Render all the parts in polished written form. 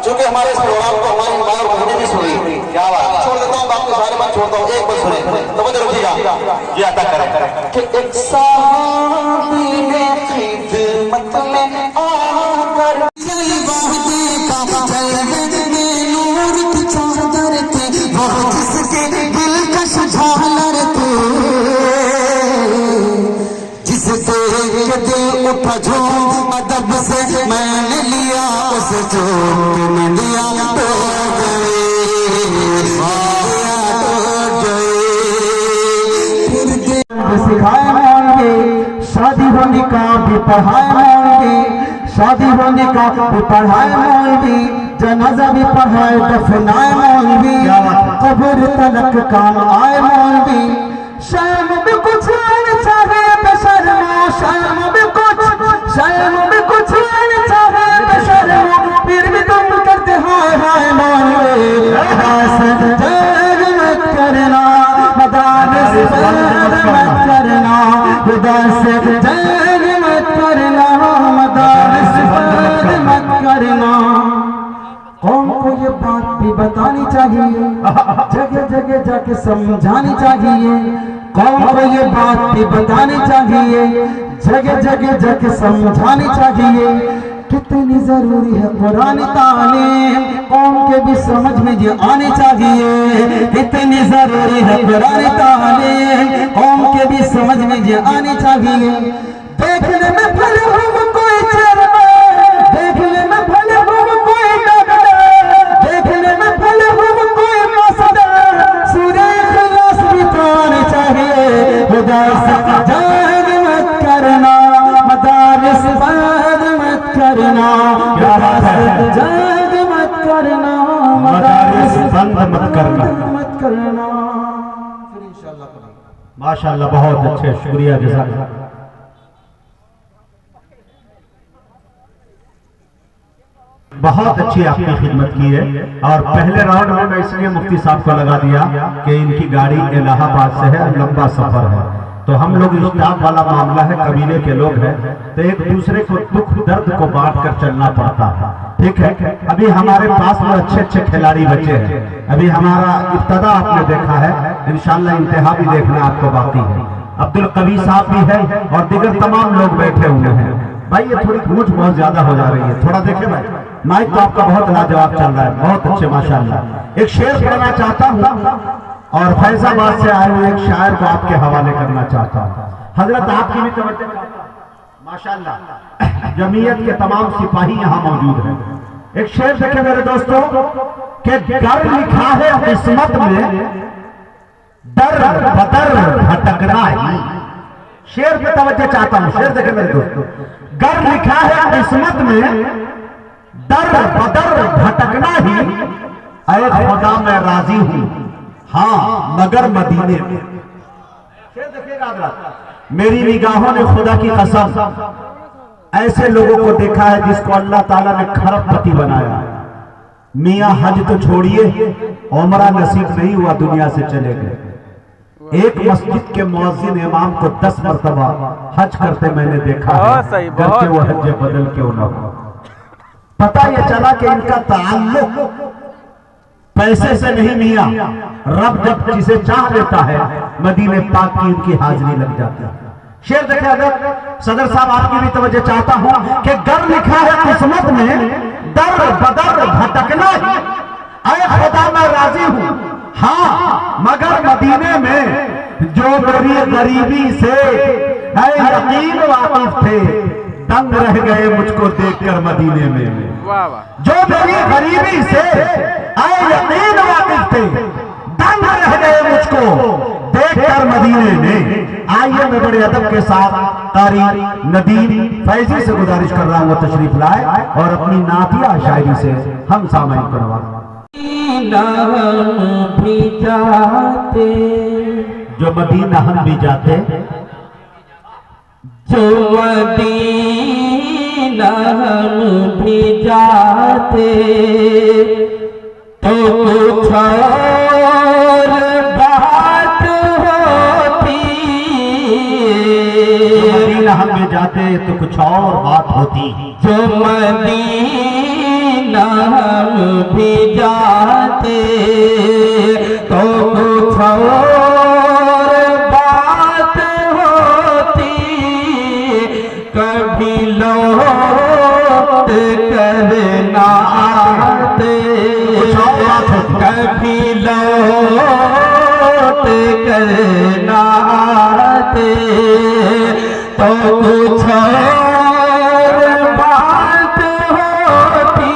चूंकि हमारे इस प्रोग्राम को हमारी माँ और बहनें भी सुनी, क्या बात, छोड़ देता हूँ बाकी सारे बात छोड़ता हूँ, एक बार सुने तो मुझे रुकिएगा जी अदा करें कि एक साथी ने खिदमत में आकर उठा जो अदब से मैंने लिया उसे जो तुमने लिया तो गए सिखाए होंगे शादी होने का भी पढ़ाए होंगे शादी होने का भी पढ़ाए होंगे जनाजा भी पढ़ाए दफनाए होंगे कब्र तलक काम आए होंगे शाम में कुछ चाहे बेशर्मा शाम में शायद में कुछ चाहे बेशर्मा फिर भी तुम करते हाय हाय मानवे जग मत करना मदारस बंद मत करना खुदा से जग मत करना मदारस बंद मत करना। कौम को ये बात भी बतानी चाहिए जगह जगह जाके समझानी चाहिए कौम को ये बात भी बतानी चाहिए जगह जगह जाके समझानी चाहिए कितनी जरूरी है कुरानी तालीम कौम के भी समझ में ये आनी चाहिए कितनी जरूरी है कुरानी तालीम कौम के भी समझ में ये आनी चाहिए। देखने में भले हो कोई चेहरा देखने में भले हो कोई डॉक्टर देखने में भले हो कोई मसदा सूरह इखलास भी तो आनी चाहिए खुदा से जग मत करना मदारिस बंद मत करना जग मत करना मदारिस बंद मत करना फिर इंशाअल्लाह माशाअल्लाह बहुत अच्छे शुक्रिया जज़ाकल्लाह। बहुत अच्छी आपने खिदमत की है और पहले राउंड में मैं इसलिए मुफ्ती साहब को लगा दिया कि इनकी गाड़ी इलाहाबाद से है और लंबा सफर है तो हम लोग स्टाफ वाला मामला है कबीले के लोग हैं तो एक दूसरे को दुख दर्द को बांट कर चलना पड़ता है ठीक है। अभी हमारे पास में अच्छे अच्छे खिलाड़ी बचे हैं अभी हमारा इब्तदा आपने देखा है इंशाअल्लाह इंतहा भी देखना आपको बाकी है। अब्दुल कबीर साहब भी है और दीगर तमाम लोग बैठे हुए हैं। भाई ये थोड़ी गूंज बहुत ज्यादा हो जा रही है थोड़ा देखे भाई माइक तो आपका बहुत लाजवाब चल रहा है बहुत अच्छे माशाअल्लाह। एक शेर पढ़ना चाहता हूँ और फैजाबाद से आए हुए एक शायर को आपके हवाले करना चाहता हूँ। हजरत आपकी भी तवज्जो माशाअल्लाह जमीयत के तमाम सिपाही यहाँ मौजूद हैं। एक शेर देखे मेरे दोस्तों कि डर लिखा है किस्मत में डर बदर भटकना ही। शेर पे तवज्जो चाहता हूँ शेर देखे मेरे दोस्तों डर लिखा है किस्मत में डर बदर भटकना ही ऐ खुदा मैं राजी हूँ हाँ मगर मदीने में। शेर देखिएगा मेरी निगाहों ने खुदा की कसम ऐसे लोगों को देखा है जिसको अल्लाह ताला ने खरबपति बनाया। मियां हज तो छोड़िए उमरा नसीब नहीं हुआ दुनिया से चले गए। एक मस्जिद के मुअज्जिन इमाम को 10 मरतबा हज करते मैंने देखा है करके वो हज बदल क्यों ना हो। पता ये चला कि इनका ताल्लुक पैसे से नहीं मियां रब जब जिसे चाह लेता है मदीने पाक की इनकी हाजिरी लग जाती है। शेर देखे अगर सदर साहब आपकी भी तवज्जो चाहता हूं कि डर लिखा है किस्मत में दर बदर भटकना ही ऐ खुदा मैं राजी हूं हाँ मगर मदीने में जो मेरी गरीबी से ऐ यकीन वाकिफ थे दंग रह गए मुझको देखकर मदीने में। जो मेरी गरीबी से ऐ यकीन वाकिफ थे दंग रह गए मुझको देखकर मदीने में। आइए मैं बड़े अदब के साथ कारी नदीम फैजी से गुजारिश कर रहा हूँ वो तशरीफ लाए और अपनी नातिया शायरी से हम सामईन को नवाजें। भी जाते जो मदीना हम भी जाते जो मदीना हम भी जाते तो कुछ और बात होती। मदीना हम भी जाते तो कुछ और बात होती। जो मदीना हम भी जाते तो कुछ और बात होती, कभी लौट कर ना आते, कभी लौट कर ना आते तो कुछ और बात होती,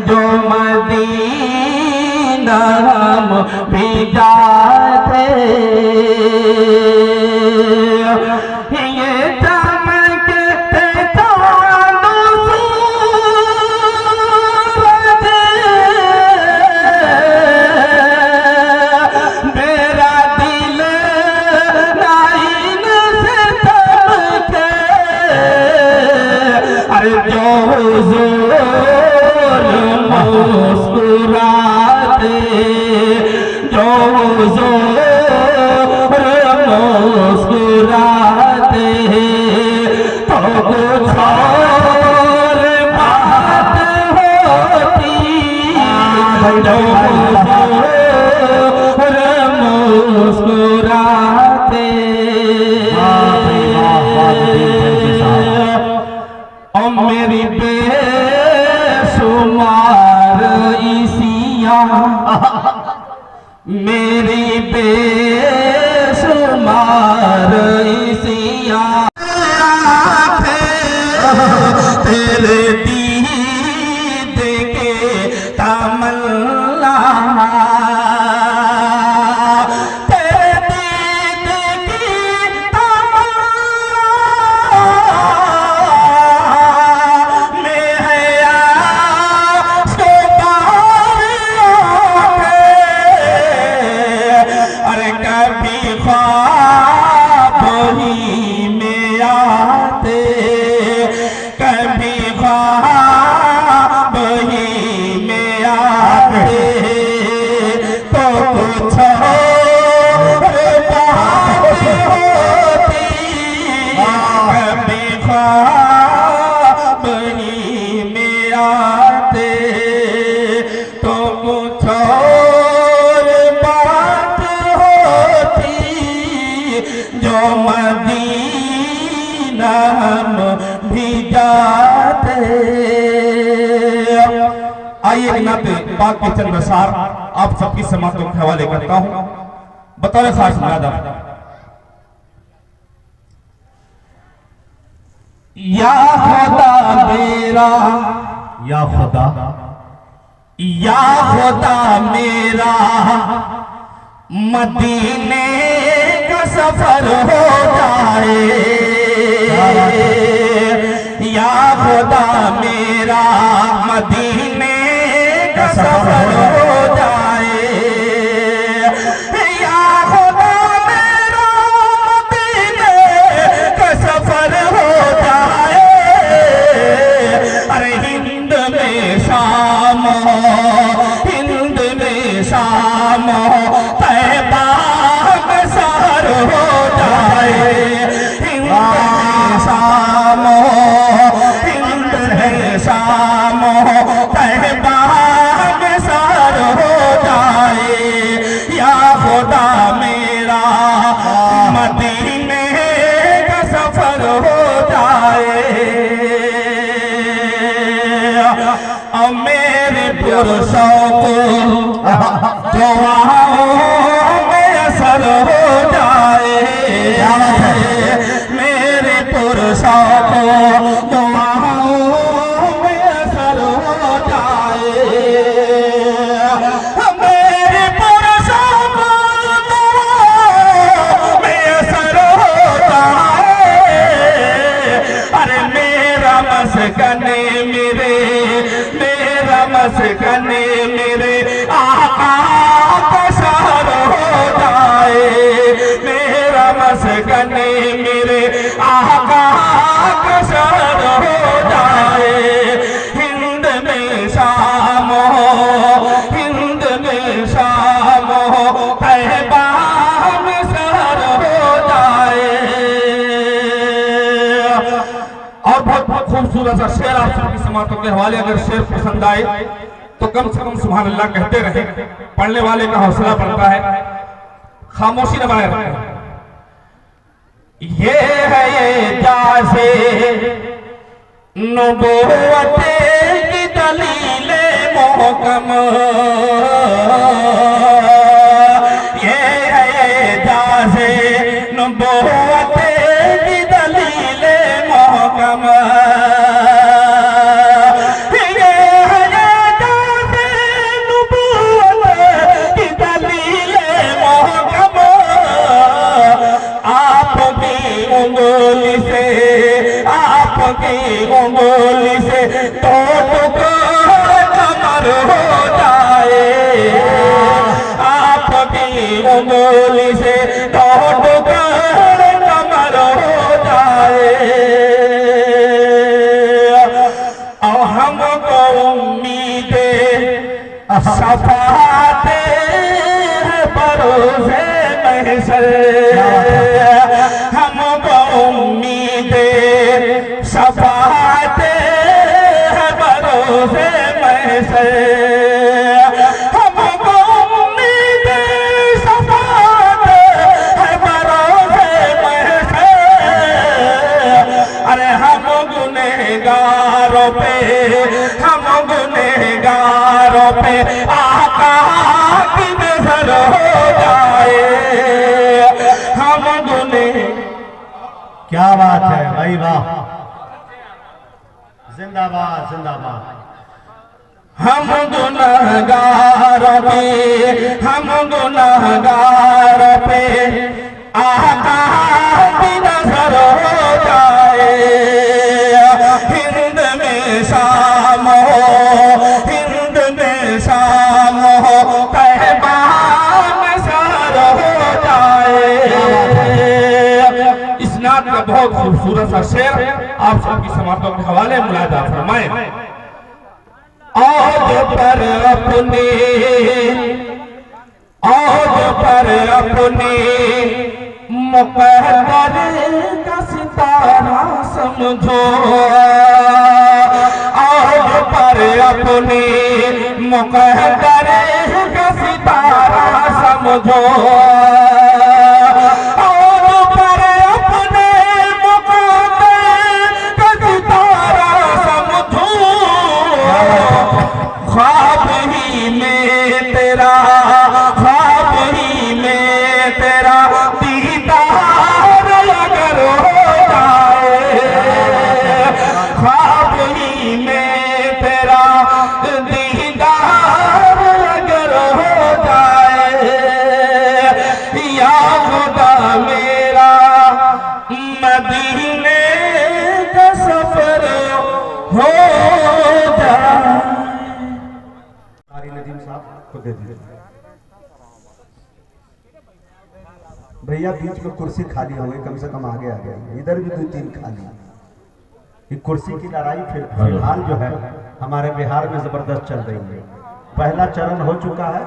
जो मदीना हम भी जाते। ये चमकते चाँदों सूरज, मेरा दिल लाइन से चमके, अरे जो हुजूर मुस्कुराते, जो हुजूर मुस्कुराते तो कुछ और बात होती, जो हुजूर मुस्कुराते। और मेरी बेशुमार इसियाँ, मेरी बेशुमार इसियाँ तेरे दीद के तमन्ना, तेरे दीद की तमन्ना में है आँखों बारियों में, अरे कभी ख्वाब ही में आते, कभी ख्वाब ही में आते तो कुछ और बात होती, कभी ख्वाब ही में आते तो कुछ और बात होती, जो मदीना हम भी जाते। आइए एक नाते पाक के चंद अशार आप सबकी समातों के हवाले करता हूं। बतौर खास मुरादा, या खुदा मेरा, या खुदा, या खुदा मेरा, मदीने का सफर हो जाए, या खुदा मेरा, मदीने का सफर हो जाए, या खुदा मेरा, मदीने का सफर हो जाए, अरे हिंद में शाम हो, हिंद में शाम हो, तैबा में सर हो जाए, हिंद में शाम हो, हिंद में शाम हो, तैबा में सर हो जाए, या खुदा मेरा, मदीने का सफर हो जाए। और मेरे पुरुषों को दुआओं में असर हो जाए, मेरे पुरुषों को दुआओं में असर हो जाए, मेरे पुरुषों को दुआओं में असर हो जाए, अरे मेरा मस्कने मेरे, मेरा मस्कने मेरे आका का शहर हो जाए, मेरा मस्कने मेरे आका का शहर हो जाए, हिंद में शाम हो, हिंद में शाम हो, तैबा में शहर हो जाए। और बहुत खूबसूरत सा शेर आप सबकी समातों के हवाले, अगर शेर पसंद आए तो कम से कम सुभान अल्लाह कहते रहे, पढ़ने वाले का हौसला बढ़ता है, खामोशी न बनाए रखें। ये है ये जासे नबूवत की दलीले मोहकम, ये है ये जासे नबूवत की दलीले मोहकम, उंगली से तो कमर हो जाए, आपकी उंगली से तो कमर हो जाए। और हमको उम्मीद सफाते हैं भरोसे महशर, हमको उम्मीद सफाते हैं भरोसे महशर, हमको उम्मीद सफाते हैं भरोसे महशर। अरे हम गुनहगारों पे आका की नजर हो जाए, हम क्या बात है भाई, वाह, जिंदाबाद जिंदाबाद। हम गुनहगारों पे आका की नजर हो जाए, हिंद में शाम हो तैबा में सर हो जाए। इस नात का बहुत खूबसूरत सा शेर आप सबकी समातों के हवाले मुलाजा फरमाएं। औज पर अपने मुक़द्दर का सितारा समझो, औज पर अपने मुक़द्दर का सितारा समझो, ख्वाब ही में तेरा दीदार अगर हो जाए, ख्वाब ही में तेरा दीदार अगर हो जाए, या खुदा मेरा मदीने का सफर हो जाए। नदीम साहब को दे दीजिए भैया, बीच में कुर्सी खाली हो गई, कम से कम आगे आ गया, इधर भी 2-3 खाली। ये कुर्सी की लड़ाई फिलहाल जो है हमारे बिहार में जबरदस्त चल रही है। पहला चरण हो चुका है,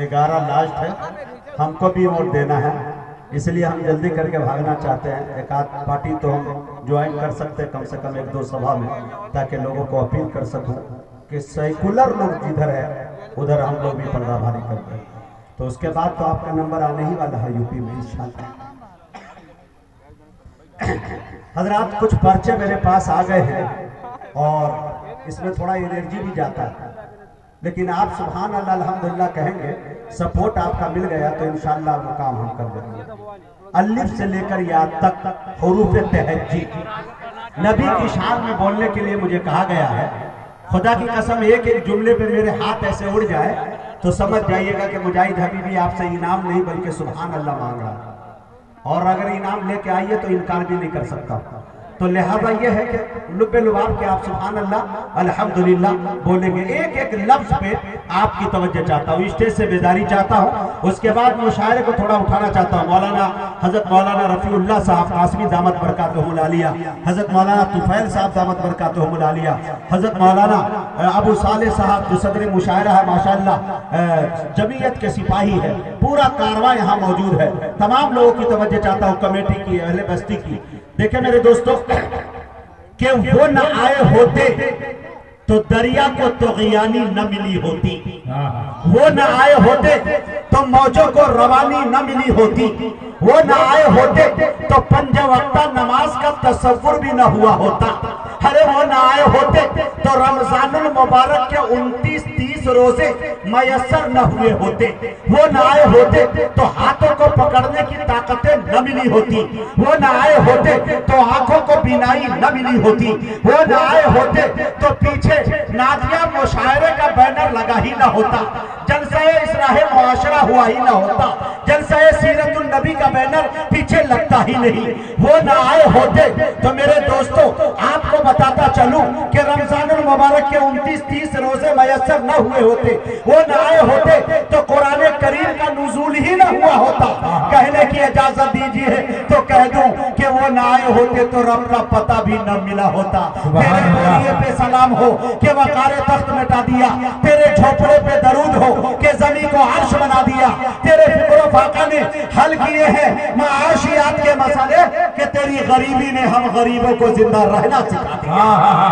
11 लास्ट है, हमको भी वोट देना है, इसलिए हम जल्दी करके भागना चाहते हैं। एक आध पार्टी तो हम ज्वाइन कर सकते हैं, कम से कम 1-2 सभा में, ताकि लोगों को अपील कर सकूं कि सेकुलर लोग जिधर है उधर हम लोग भी पर्दा भारी करते हैं। तो उसके बाद तो आपका नंबर आने ही वाला है यूपी में इंशाल्लाह। हजरात, कुछ पर्चे मेरे पास आ गए हैं और इसमें थोड़ा एनर्जी भी जाता है, लेकिन आप सुभान अल्लाह अल्हम्दुलिल्लाह कहेंगे, सपोर्ट आपका मिल गया तो इंशाल्लाह वो काम हम कर देंगे। अलिफ से लेकर याद तक हुरूफ तहज्जी नबी की शान में बोलने के लिए मुझे कहा गया है। खुदा की कसम, एक एक जुमले पे मेरे हाथ ऐसे उड़ जाए तो समझ जाइएगा कि मुजाहिद हबीबी आपसे इनाम नहीं बल्कि सुभान अल्लाह मांग रहा है, और अगर इनाम लेके आइए तो इनकार भी नहीं कर सकता। तो लिहाजा ये है कि लुब्बे लुबाब के आप सुभान अल्लाह अल्हम्दुलिल्लाह बोलेंगे। एक एक लफ्ज पे आपकी तवज्जो चाहता हूँ, स्टेज से बेदारी चाहता हूँ। उसके बाद मुशायरे को थोड़ा उठाना चाहता हूँ। हजरत मौलाना रफीउल्लाह साहब कासमी दामत बरकातहुल आलिया, हजरत मौलाना तुफैल साहब दामत बरकातहुल आलिया, हजरत मौलाना अबू साले साहब जो सदर मुशायरा है माशाअल्लाह, जमीयत के सिपाही है, पूरा कारवां यहाँ मौजूद है। तमाम लोगों की तवज्जो चाहता हूँ, कमेटी की, अहले बस्ती की। देखिए मेरे दोस्तों, कि वो न आए होते तो दरिया को तुग़यानी न मिली होती, वो न आए होते तो मौजों को रवानी न मिली होती, वो न आए होते तो पंज वक्ता नमाज का तसव्वुर भी न हुआ होता। अरे वो न आए होते तो रमजानुल मुबारक के 29-30 रोजे मयसर न हुए होते, वो न आए होते तो हाथों को पकड़ने की ताकतें न मिली होती, वो न आए होते तो आंखों को बिनाई न मिली होती, वो न आए होते तो पीछे नादिया मुशायरे का बैनर लगा ही ना होता, जलसाए इस्लाह मुआशरा हुआ ही ना होता, जलसाए सीरतुन नबी का बैनर पीछे लगता ही नहीं। वो न आए होते तो मेरे दोस्तों आपको बताता चलूं कि रमजानुल मुबारक के 29-30 रोजे मयसर न हुए होते, वो न आए होते तो कुरान करीम का नुज़ूल ही ना हुआ होता। कहने की इजाजत दीजिए तो कह दूं कि वो न आए होते तो रब का पता भी न मिला होता। तेरे बोलिए पे सलाम हो कि वक़ारे तख्त मिटा दिया, तेरे झोपड़े पे दरूद हो कि ज़मीन को अर्श बना दिया, तेरे फिक्र फाका ने हल किए हैं माशियात के मसले कि तेरी गरीबी ने हम गरीबों को जिंदा रहना सिखा दिया।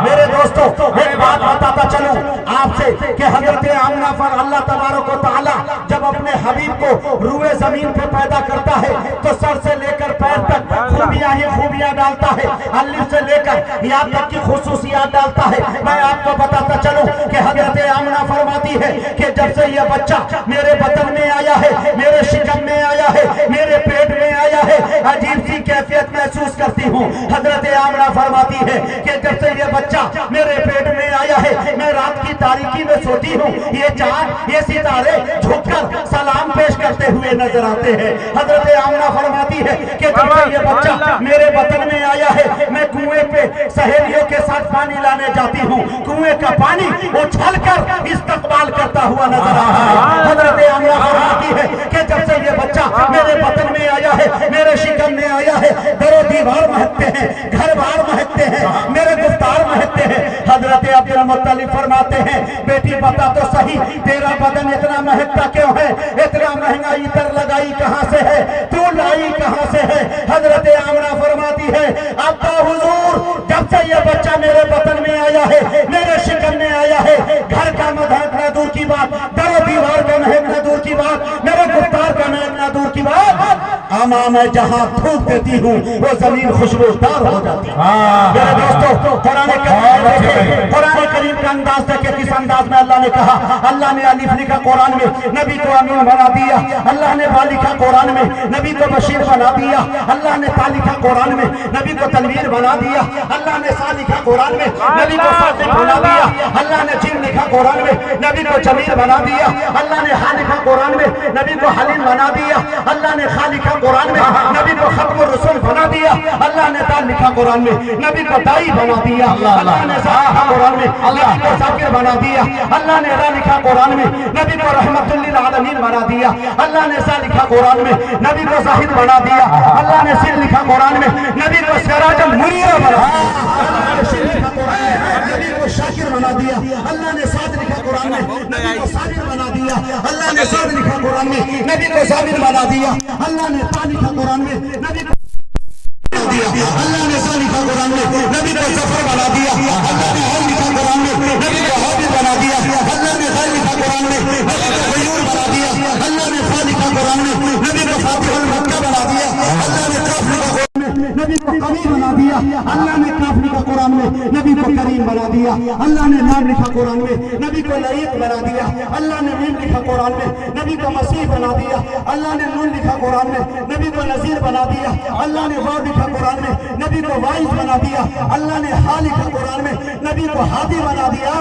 मेरे दोस्तों एक बात बताता चलूं आपसे कि हजरत आमना पर अल्लाह तबारक व तआला जब अपने हबीब को रूए जमीन पे पैदा करता है तो सर से लेकर पैर तक खूबियां ही खूबियां डालता है, अलिफ से लेकर यहाँ तक की खुसूसियात डालता है। मैं आपको बताता चलूं कि हजरत आमना फरमाती है कि जब से यह बच्चा मेरे बदन में आया है, मेरे शिकम में आया है, मेरे पेट में आया है, अजीब सी कैफियत महसूस करती हूँ। हजरत आमना फरमाती है कि जब से यह बच्चा मेरे पेट में आया है, मैं रात की तारीकी में सोती हूँ, ये चांद ये सितारे झुककर सलाम पेश करते हुए नजर आते हैं। हजरत आमना फरमाती है कि जब से यह बच्चा मेरे बदन में आया है, मैं कुएं पे सहेलियों के साथ पानी लाने जाती हूँ, कुएं का पानी उछलकर इस्तकबाल करता हुआ नजर आता है। हजरत आमना फरमाती है कि जब से यह बच्चा मेरे बदन में आया है, मेरे शिकम में आया है, दरो दीवार महकते हैं, घर बार महकते हैं, मेरे गुफ्तार महकते हैं। हजरत अब्दुल मुत्तलिब फरमाते हैं बेटी बता तो सही तेरा बदन इतना महकता क्यों है, इतना महंगा इतर लगाई कहां से है, तू लाई कहां से है। हजरत आमना फरमाती है अब्बा हुजूर जब से यह बच्चा मेरे बदन में आया है, मेरे शिकम में आया है, घर का महकना दूर की बात, दरो दीवार का महकना दूर की बात, मेरे गुफ्तार का महकना दूर की बात, आमा मैं जहां थूक देती हूँ वो जमीन खुशबूदार हो जाती है। मेरे दोस्तों कुरान करीम का अंदाज देखे किस अंदाज में अल्लाह ने कहा, अल्लाह ने अलिफ लिखा कुरान में, नबी को अमीन बना दिया, अल्लाह ने बा लिखा कुरान में, नबी को बशीर बना दिया, अल्लाह ने ता लिखा कुरान में, नबी को तनवीर बना दिया, अल्लाह ने सा लिखा कुरान में, नबी को सादिक बना दिया, अल्लाह ने जिन लिखा कुरान में, नबी को जमील बना दिया, अल्लाह ने हा लिखा कुरान में, नबी को हलीम बना दिया, अल्लाह ने खा लिखा कुरान में, नबी को खत्म रसूल बना दिया, अल्लाह ने ता लिखा कुरान में, नबी को दाई बना दिया, अल्लाह ने सा लिखा कुरान में, नबी को जाकिर बना दिया, अल्लाह ने रा लिखा कुरान में, नबी को रहमतुल लिल आलमीन बना दिया, अल्लाह ने सा लिखा कुरान में, नबी को जाहिद बना दिया, अल्लाह ने सिर लिखा कुरान में, नबी को सिराजुल मुनीर बना दिया, अल्लाह ने सिर लिखा कुरान में, नबी को शाकिर बना दिया, अल्लाह ने साद लिखा कुरान में, नबी को साबिर बना दिया, अल्लाह ने साद लिखा कुरान में, नबी को साबिर बना दिया, अल्लाह ने ता लिखा कुरान में, नबी को दिया, अल्लाह ने सा लिखा कुरान में, नबी को जफर बना दिया, अल्लाह ने हल लिखा कुरान में, नबी को हाबिर बना दिया, अल्लाह ने खैर लिखा कुरान में, नबी को गयूर बना दिया, अल्लाह ने फा लिखा कुरान में, नबी को फातिहुल मक्का बना दिया, अल्लाह ने काफ लिखा कुरान में, नबी को कवी बना दिया, अल्लाह ने काफ लिखा कुरान में, नबी को करीम बना दिया, अल्लाह ने नाम लिखा कुरान में, नबी को लईक बना दिया, अल्लाह ने मीम लिखा कुरान में, नबी को मसीह बना दिया, अल्लाह ने नून लिखा कुरान में, नबी को नजीर बना दिया, अल्लाह ने वाव लिखा कुरान में, नबी को वाइज बना दिया, अल्लाह ने हा लिखा कुरान में, नबी को हादी बना दिया,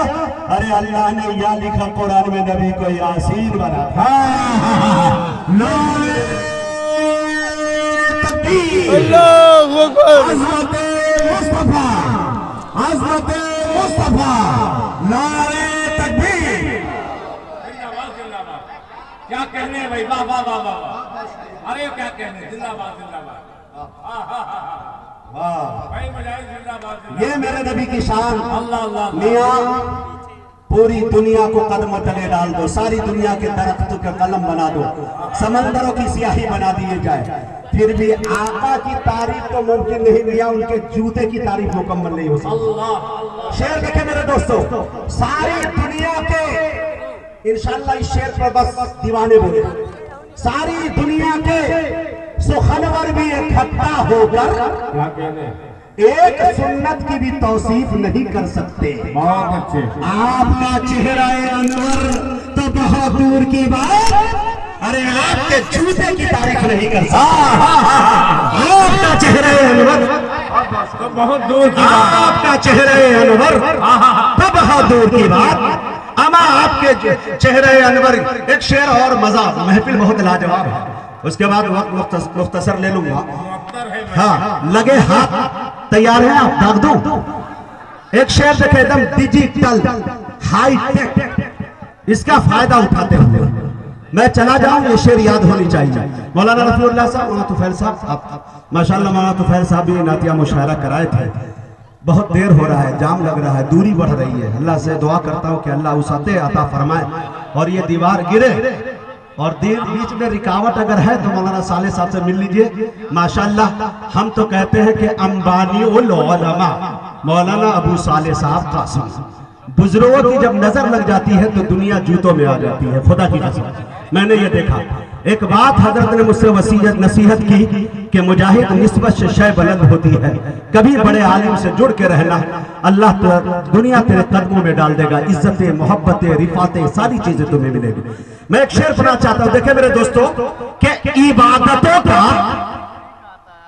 अरे अल्लाह ने या लिखा कुरान में, नबी को यासीन बना क्या कहने हैं भाई, वाह वाह वाह वाह, अरे क्या कहने, जिंदाबाद जिंदाबाद, भाई मजाई जिंदाबाद। ये मेरे नबी की शान। अल्लाह अल्लाह मियां पूरी दुनिया को कदम तले डाल दो, सारी दुनिया के दरख्तों के कलम बना दो, समंदरों की स्याही बना दिए जाए, फिर भी आका की तारीफ तो मुमकिन नहीं लिया, उनके जूते की तारीफ मुकम्मल नहीं हो सकती। शेर देखे मेरे दोस्तों, सारी दुनिया के इंशाल्लाह इस शेर पर बस दीवाने बोले, सारी दुनिया के सुखनवर भी इकट्ठा होकर एक सुन्नत की भी तौसीफ नहीं कर सकते। बहुत अच्छे। आपका चेहरा अनवर तो बहुत दूर की बात, अरे आपके जूते की तारीफ नहीं कर सकते। आपका चेहरा अनवर तो बहुत दूर की बात। आपका चेहरा अनवर तो बहुत दूर की बात। अमा आपके चेहरे अनवर। एक शेर और मजा, महफिल बहुत लाजवाब है, उसके बाद वक्त मुख्तसर ले लूंगा। हाँ, लगे हाथ तैयार है, आप दाग दूं। एक शेर देखे एकदम डिजिटल हाई टेक, इसका फायदा उठाते हुए मैं चला जाऊं, ये शेर याद होनी चाहिए। मौलाना रफीउल्लाह साहब, मौलाना तुफैल साहब, आप माशाल्लाह मौलाना तुफैल साहब भी नातिया मुशायरा कराए थे। बहुत देर हो रहा है, जाम लग रहा है, दूरी बढ़ रही है। अल्लाह से दुआ करता हूं कि अल्लाह उसाते अता फरमाए और ये दीवार गिरे। और बीच में रुकावट अगर है तो मौलाना साले साहब से मिल लीजिए। माशाल्लाह हम तो कहते हैं कि अंबानी उल उलमा मौलाना अबू साले साहब कासिम, बुजुर्गों की जब नजर लग जाती है तो दुनिया जूतों में आ जाती है, खुदा की कसम। मैंने ये देखा, एक बात हजरत ने मुझसे वसीयत नसीहत की कि मुजाहिद निस्बत से शय बुलंद होती है, कभी बड़े आलिम से जुड़ के रहना, अल्लाह दुनिया तेरे कदमों में डाल देगा, इज्जतें मोहब्बतें रिफातें सारी चीजें तुम्हें मिलेगी। मैं एक शेर पढ़ना चाहता हूं, देखे मेरे दोस्तों कि इबादतों का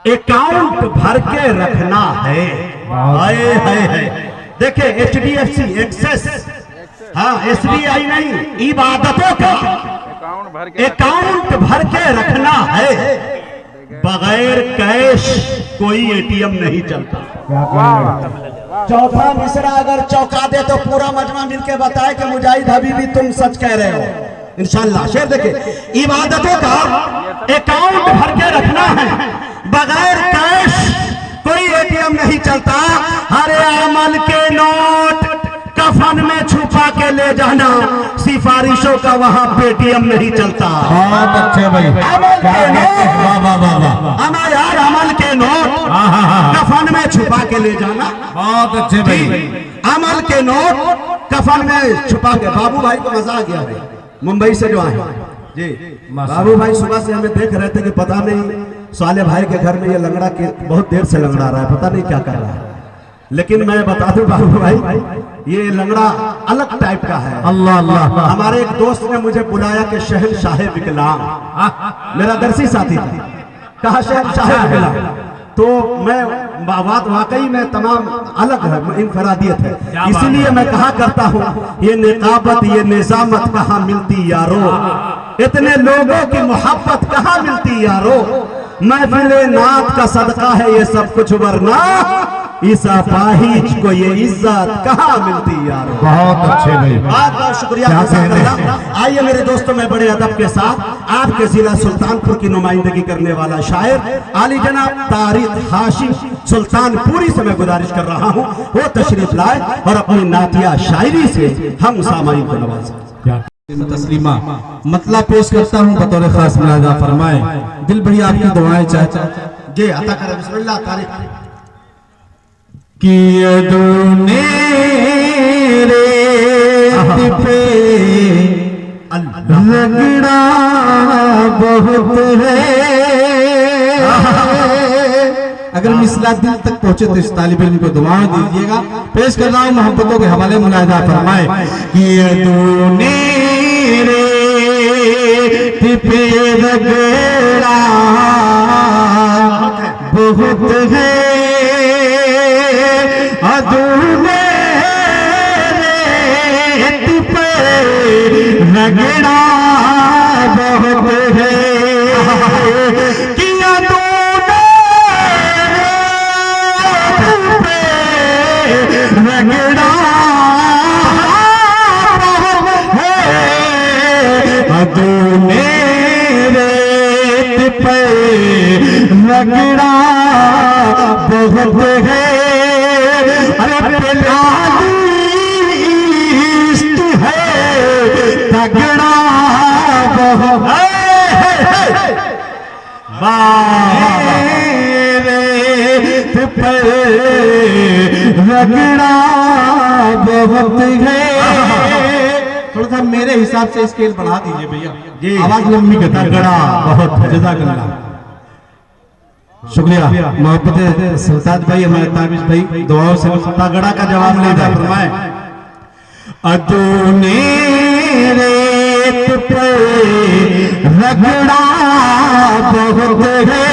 अकाउंट भर के रखना है। हाय देखे, HDFC, एक्सेस, हाँ SBI नहीं, इबादतों का अकाउंट भर के रखना है, बगैर कैश कोई ATM नहीं चलता। चौथा मिसरा अगर चौंका दे तो पूरा मजमा मिलके बताए कि मुजाहिद हबीबी तुम सच कह रहे हो इंशाल्लाह। शेर देखे, इबादतों का अकाउंट भर के रखना है, बगैर कैश कोई ATM नहीं चलता। हरे अमल के नोट कफन में छुपा के ले जाना, सिफारिशों का वहां पेटीएम नहीं चलता। बहुत अच्छे भाई, अमल के नोट, वाह वाह वाह वाह, अमल यार अमल के नोट कफन में छुपा के ले जाना। बहुत अच्छे भाई, अमल के नोट कफन में छुपा के। बाबू भाई को मजा आ गया भाई, मुंबई से जो आए जी। बाबू भाई सुबह से हमें देख रहे थे कि पता नहीं साले भाई के घर में ये लंगड़ा के बहुत देर से लंगड़ा रहा है, पता नहीं क्या कर रहा है। लेकिन मैं बता दूं बाबू भाई, ये लंगड़ा अलग टाइप का है। अल्लाह अल्लाह। हमारे एक दोस्त ने मुझे बुलाया कि शहनशाह विकलांग, मेरा दरसी साथी था, कहा शहनशाह विकलांग, तो मैं बात वाकई में तमाम अलग है, इनफरादियत है। इसीलिए मैं कहा करता हूँ, ये निकाबत ये निजामत कहाँ मिलती यारो, इतने लोगों की मोहब्बत कहाँ मिलती यारो, महफिले नात का सदका है ये सब कुछ, वरना इस अपाहिज को ये इज्जत कहाँ मिलती यार। बहुत अच्छे भाई, बहुत बहुत शुक्रिया। आइए मेरे दोस्तों, मैं बड़े अदब के साथ आपके जिला सुल्तानपुर की नुमाइंदगी करने वाला शायर आली जनाब तारिक हाशिम सुल्तानपुरी से मैं गुजारिश कर रहा हूँ वो तशरीफ लाए और अपनी नातिया शायरी से हम सामाईन को नवाजें। तस्लीमा मतलब पेश करता हूँ बतौर खास मुलाजा फरमाए, दिल भरी आपकी दुआएं चाचा जी अता करें। बिस्मिल्लाह। तारिक किए दूने रे पे लगड़ा बहुत है। अगर मिसला दिल तक पहुंचे तो इस तालिब इल्म को दुआएं दीजिएगा। पेश कर रहा हूं मोहब्बतों के हवाले मुलाहिजा फरमाए। किए दूने रे पे लगड़ा बहुत है, अधूरे रेत पे लगड़ा बहुत है, किया तूने रेत पे लगड़ा बहुत है, अधूरे रेत पे लगड़ा बहुत है। अरे इश्क है तगड़ा बहुत है। रेत पर रगड़ा बहुत है। थोड़ा सा मेरे हिसाब से स्केल बढ़ा दीजिए भैया, जी। आवाज लंबी करता है। तगड़ा बहुत है। जज़ाकल्लाह, शुक्रिया। मोहब्बत सुल्तान भाई, हमारे ताबिश भाई दुआओं से तगड़ा का जवाब ले जाए फरमाए। अदूने रेत पे रगड़ा बहुत है,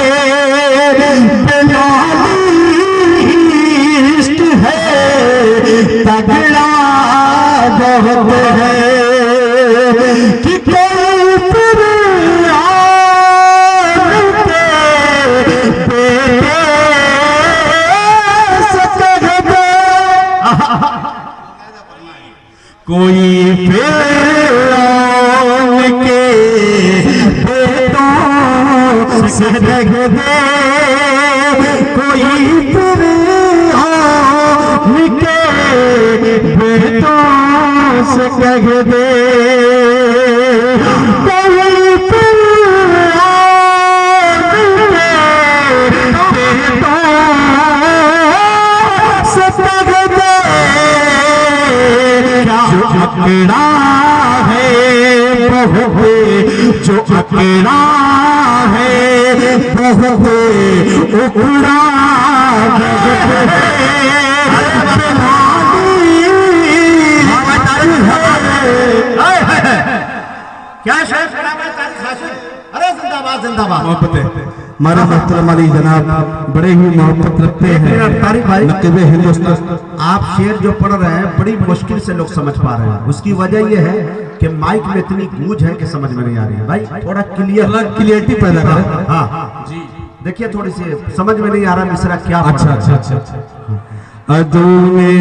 बेनालिस्ट है, तगड़ा बहुत है कि कोई कोई फिरौन के बेटों से रग दे, कोई फिरौन के बेटों से रग दे, कोई फिरौन के बेटों से रग दे। जो अकेला है बहुत, जो अकेला है बहुत उकड़ा क्या शेर अरे जिंदाबाद जिंदाबाद। मोहब्बत है हमारे मोहतरम अली जनाब, बड़े ही मोहब्बत रखते हैं तारिक भाई, नक़ीब हिंदुस्तान। आप शेर जो पढ़ रहे हैं बड़ी मुश्किल से लोग समझ पा रहे हैं। उसकी वजह यह है कि माइक में इतनी गूंज है कि समझ में नहीं आ रही है। भाई थोड़ा क्लियरिटी पैदा करें। हाँ जी, देखिए थोड़ी सी समझ में नहीं आ रहा मिसरा क्या। अच्छा अच्छा अच्छा अच्छा। अदूने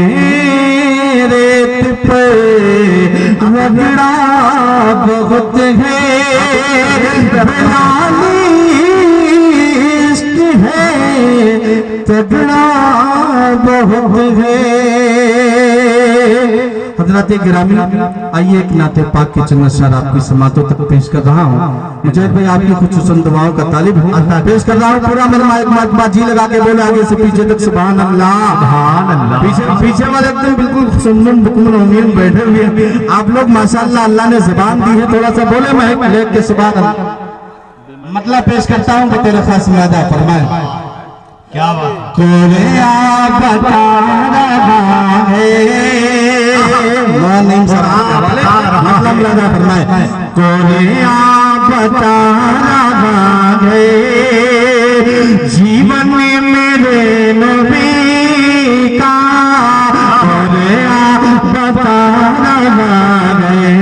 रेत पे रगड़ा बहुत है, बेनालिस्ट है, तगड़ा बहुत है। हजरत गिरामी, आइए एक नाते पाक के चंद अशआर आपकी समातों तक पेश कर रहा हूँ। मुझे भाई आपकी कुछ हुस्न दुआओं का तालिब हूँ, पेश कर रहा हूँ। पूरा मेरा माइक जी लगा के बोले आगे से पीछे तक सुभान अल्लाह। पीछे वाले एकदम बिल्कुल सुनमुन बुकमुन उम्मीद बैठे हुए हैं। आप लोग माशाअल्लाह अल्लाह ने जुबान दी है, थोड़ा सा बोले मैं लेख के सुभान अल्लाह। मतलब पेश करता हूँ तेरे खास अदा फरमाए। क्या बात। कोरिया बता रहा है, नहीं मतलब फरमाए। कोरिया बता रहा है, जीवन में मेरे नबी का कोरिया बता रहा है,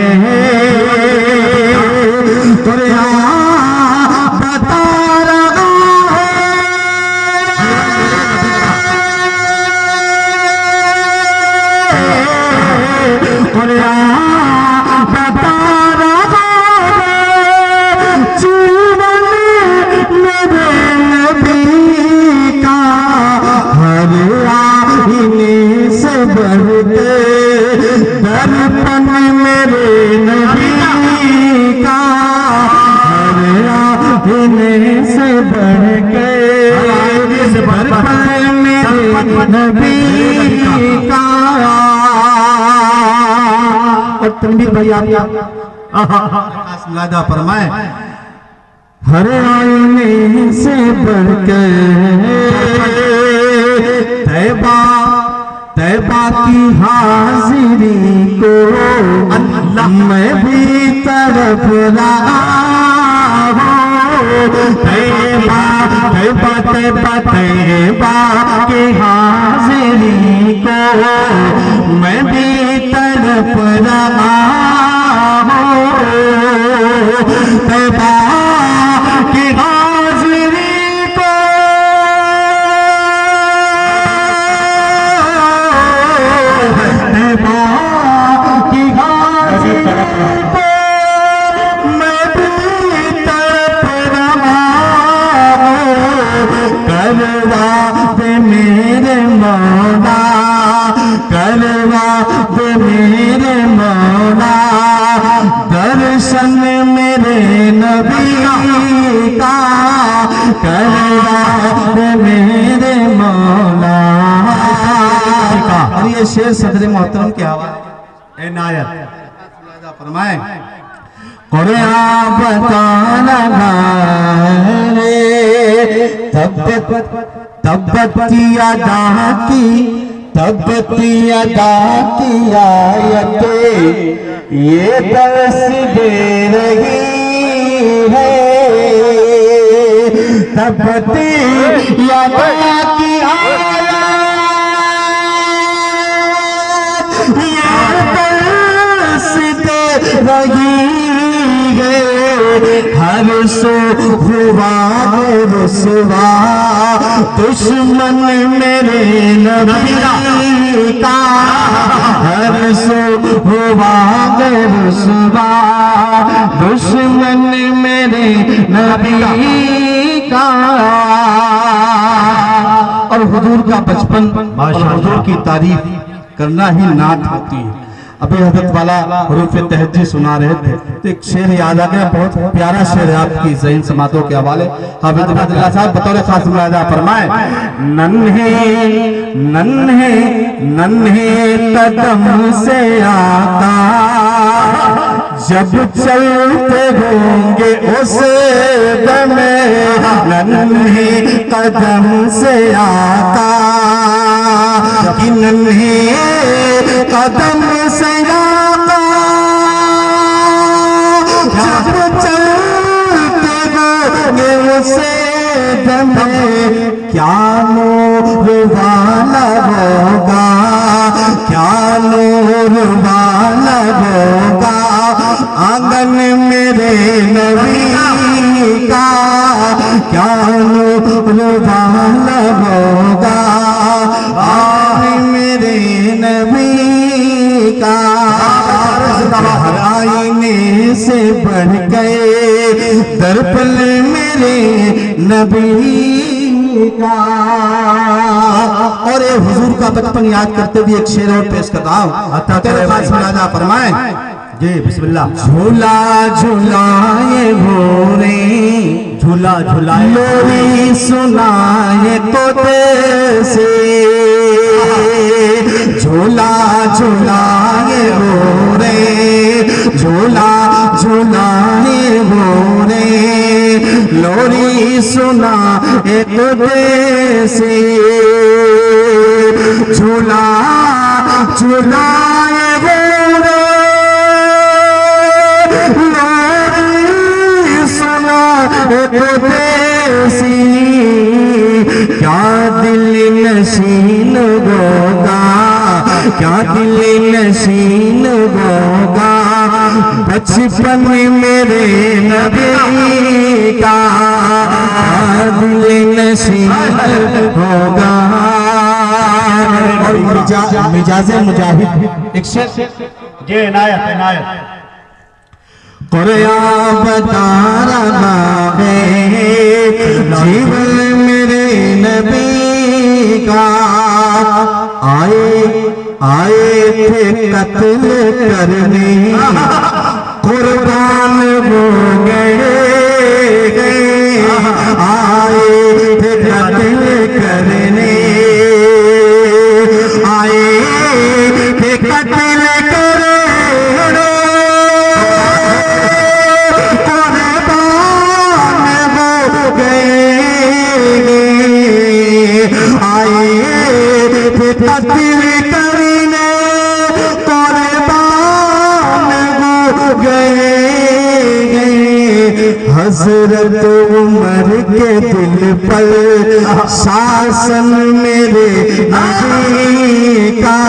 कोरिया बता रहा है, कोरिया बता रहा है, जीवन मेरे नबी का हर आईने से बढ़ के, दर्पण मेरे नबी का हर आईने से बढ़ के, दर्पण मेरे नबी का। और तनवीर भाई आप मुलादा फरमाए। हर आईने से बढ़ के तैबा तैबा की हाजिरी को मैं भी तड़प रहा हूँ। तैबा तैबा तैबा तैबा की हाजिरी को मैं भी तड़प रहा हूँ। तैबा की हाजिरी को तैबा की हाजिरी को मैं भी तड़प रहा हूँ। करवा दे मेरे मौला, करवा दे मेरे मौला, दर्शन मेरे नबी का ये शेर सदर मोहतरम के हवाले इनायत फरमाए। बता लगा रे तब्बती अदा की आयते ये दर्श दे रही है। तब्बती अदा की आयत ये दर्श दे रही है। हर सो हुआ रुसवा दुश्मन मेरे नबी का। हर सो हुआ रुसवा दुश्मन मेरे नबी का। और हुजूर का बचपन और हुजूर की तारीफ करना ही नात होती है। अभी हजरत वाला हरूफ तहज्जी सुना रहे थे तो एक शेर याद आ गया, बहुत प्यारा शेर है आपकी ज़हीन समातों के हवाले। हाफिज़ अब्दुल्लाह साहब बतौर खास मुलाहिज़ा फरमाए। नन्हे नन्हे नन्हे कदम से आता जब चलते होंगे उस दम। नन्हे कदम से आता कि नन्हे कदम से आता जब चलते होंगे उसे दम। क्या नूर वाला होगा, क्या नूर वाला होगा आंगन मेरे नबी का। क्या नूर वाला होगा आंगन मेरे नबी का। आईने से बढ़ गए दर्पण मेरे नबी का। और ये हुजूर का बचपन याद करते हुए एक शेर और पेश करता हूँ। तेरे पास राजा फरमाए जी बिस्मिल्लाह। झूला झूलाए भोरे झूला झूलाए लोरी सुनाए तो से। झूला झूलाए भोरे झूला झूलाए भोरे लोरी सुना एक से। झूला झूलाए भोरे लोरी सुना एक देसी। क्या दिल नशीन होगा, क्या दिल नशीन होगा बचपन मेरे नबी का। दिल नशीन होगा। और मिजाजे मुजाहिद एक शेर जी इनायत इनायत। कुरान बता रहा है जीवन मेरे नबी का। आए थे कत्ल करने कुर्बान हो गए। आए थे कत्ल करने आए थे कत्ल करने कुर्बान हो गए। आए थे कत्ल करने कुर्बान हो गए। हजरत उमर के दिल पर शासन मेरे नबी का।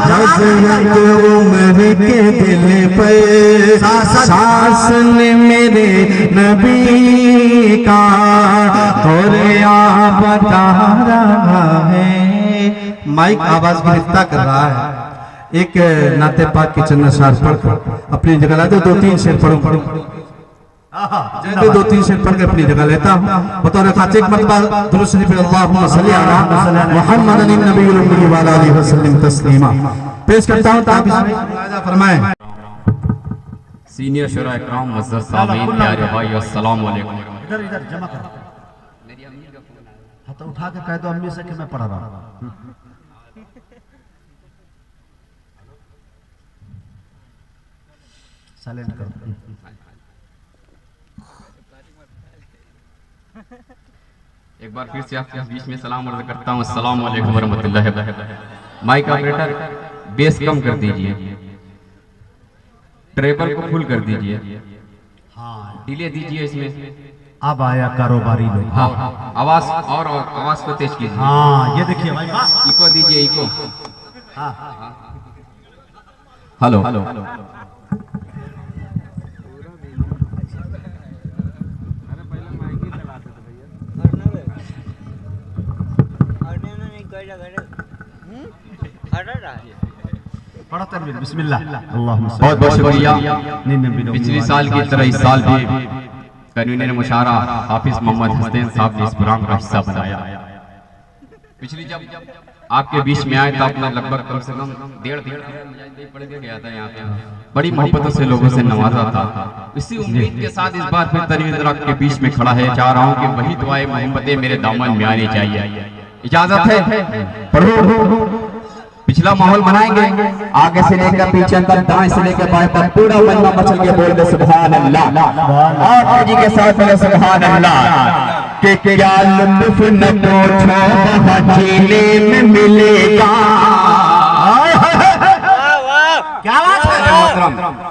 हजरत उमर के दिल पर शासन मेरे नबी का। और आप बता रहा है माइक आवाज गिरफ्तार कर रहा है। एक नाते पाक के चंद अशआर पढ़कर अपनी जगह लाते। दो तीन शेर पढ़ो जल्दी दो तीन शेर पढ़ के अपनी जगह लेता हूँ। बतौर खास एक मरतबा दुरूद शरीफ अल्लाहुम्मा सल्ली अला मुहम्मदिन नबील उम्मी व आलिहि वसल्लम तस्लीमा पेश करता हूँ। आप फरमाएं। सीनियर शुरा इकराम मुअज़्ज़ज़ सामीन प्यारे भाई अस्सलाम वालेकुम। इधर इधर जमा कर। हाथ उठा के कह दो अम्मी से कि मैं पढ़ रहा हूँ। साइलेंट करो। एक बार फिर से आपके बीच में सलाम अर्ज करता हूँ। अस्सलाम वालेकुम वरहमतुल्लाहि वबरकातुहू। माइक ऑपरेटर बेस कम कर दीजिए, ट्रेबल को फुल कर दीजिए, हाँ डिले दीजिए इसमें। अब आया कारोबारी लोग। हाँ आवाज और आवाज को तेज कीजिए। हाँ ये देखिए भाई, हाँ इको दीजिए, इको। हाँ हेलो हेलो। पढ़ो तनवीर, बिस्मिल्लाह। अल्लाहुम्मा बहुत बहुत शुक्रिया। निन्यानवे पिछले साल की तरह इस साल भी कन्वीनर मुशारा हाफिज मोहम्मद हसनैन साहब ने इस प्रोग्राम का हिस्सा बनाया। पिछली जब आपके बीच में आए तो आपने लगभग कम से कम डेढ़ पढ़ के गया था यहाँ पे, बड़ी मोहब्बतों से लोगों से नवाजा था। इसी उम्मीद के साथ इस बार फिर तनवीर आपके बीच में खड़ा है। चाह रहा हूँ कि वही दुआएं मोहब्बतें मेरे दामन में आनी चाहिए। इजाजत है? पढ़ो। पिछला माहौल बनाएंगे, आगे से लेकर पीछे तक, दाएं से लेकर बाएं तक पूरा मजमा मचल के बोल दे सुभान अल्लाह। आप जी के साथ बोले सुभान अल्लाह। कि क्या लुत्फ न पूछो जीने में मिलेगा। क्या बात है?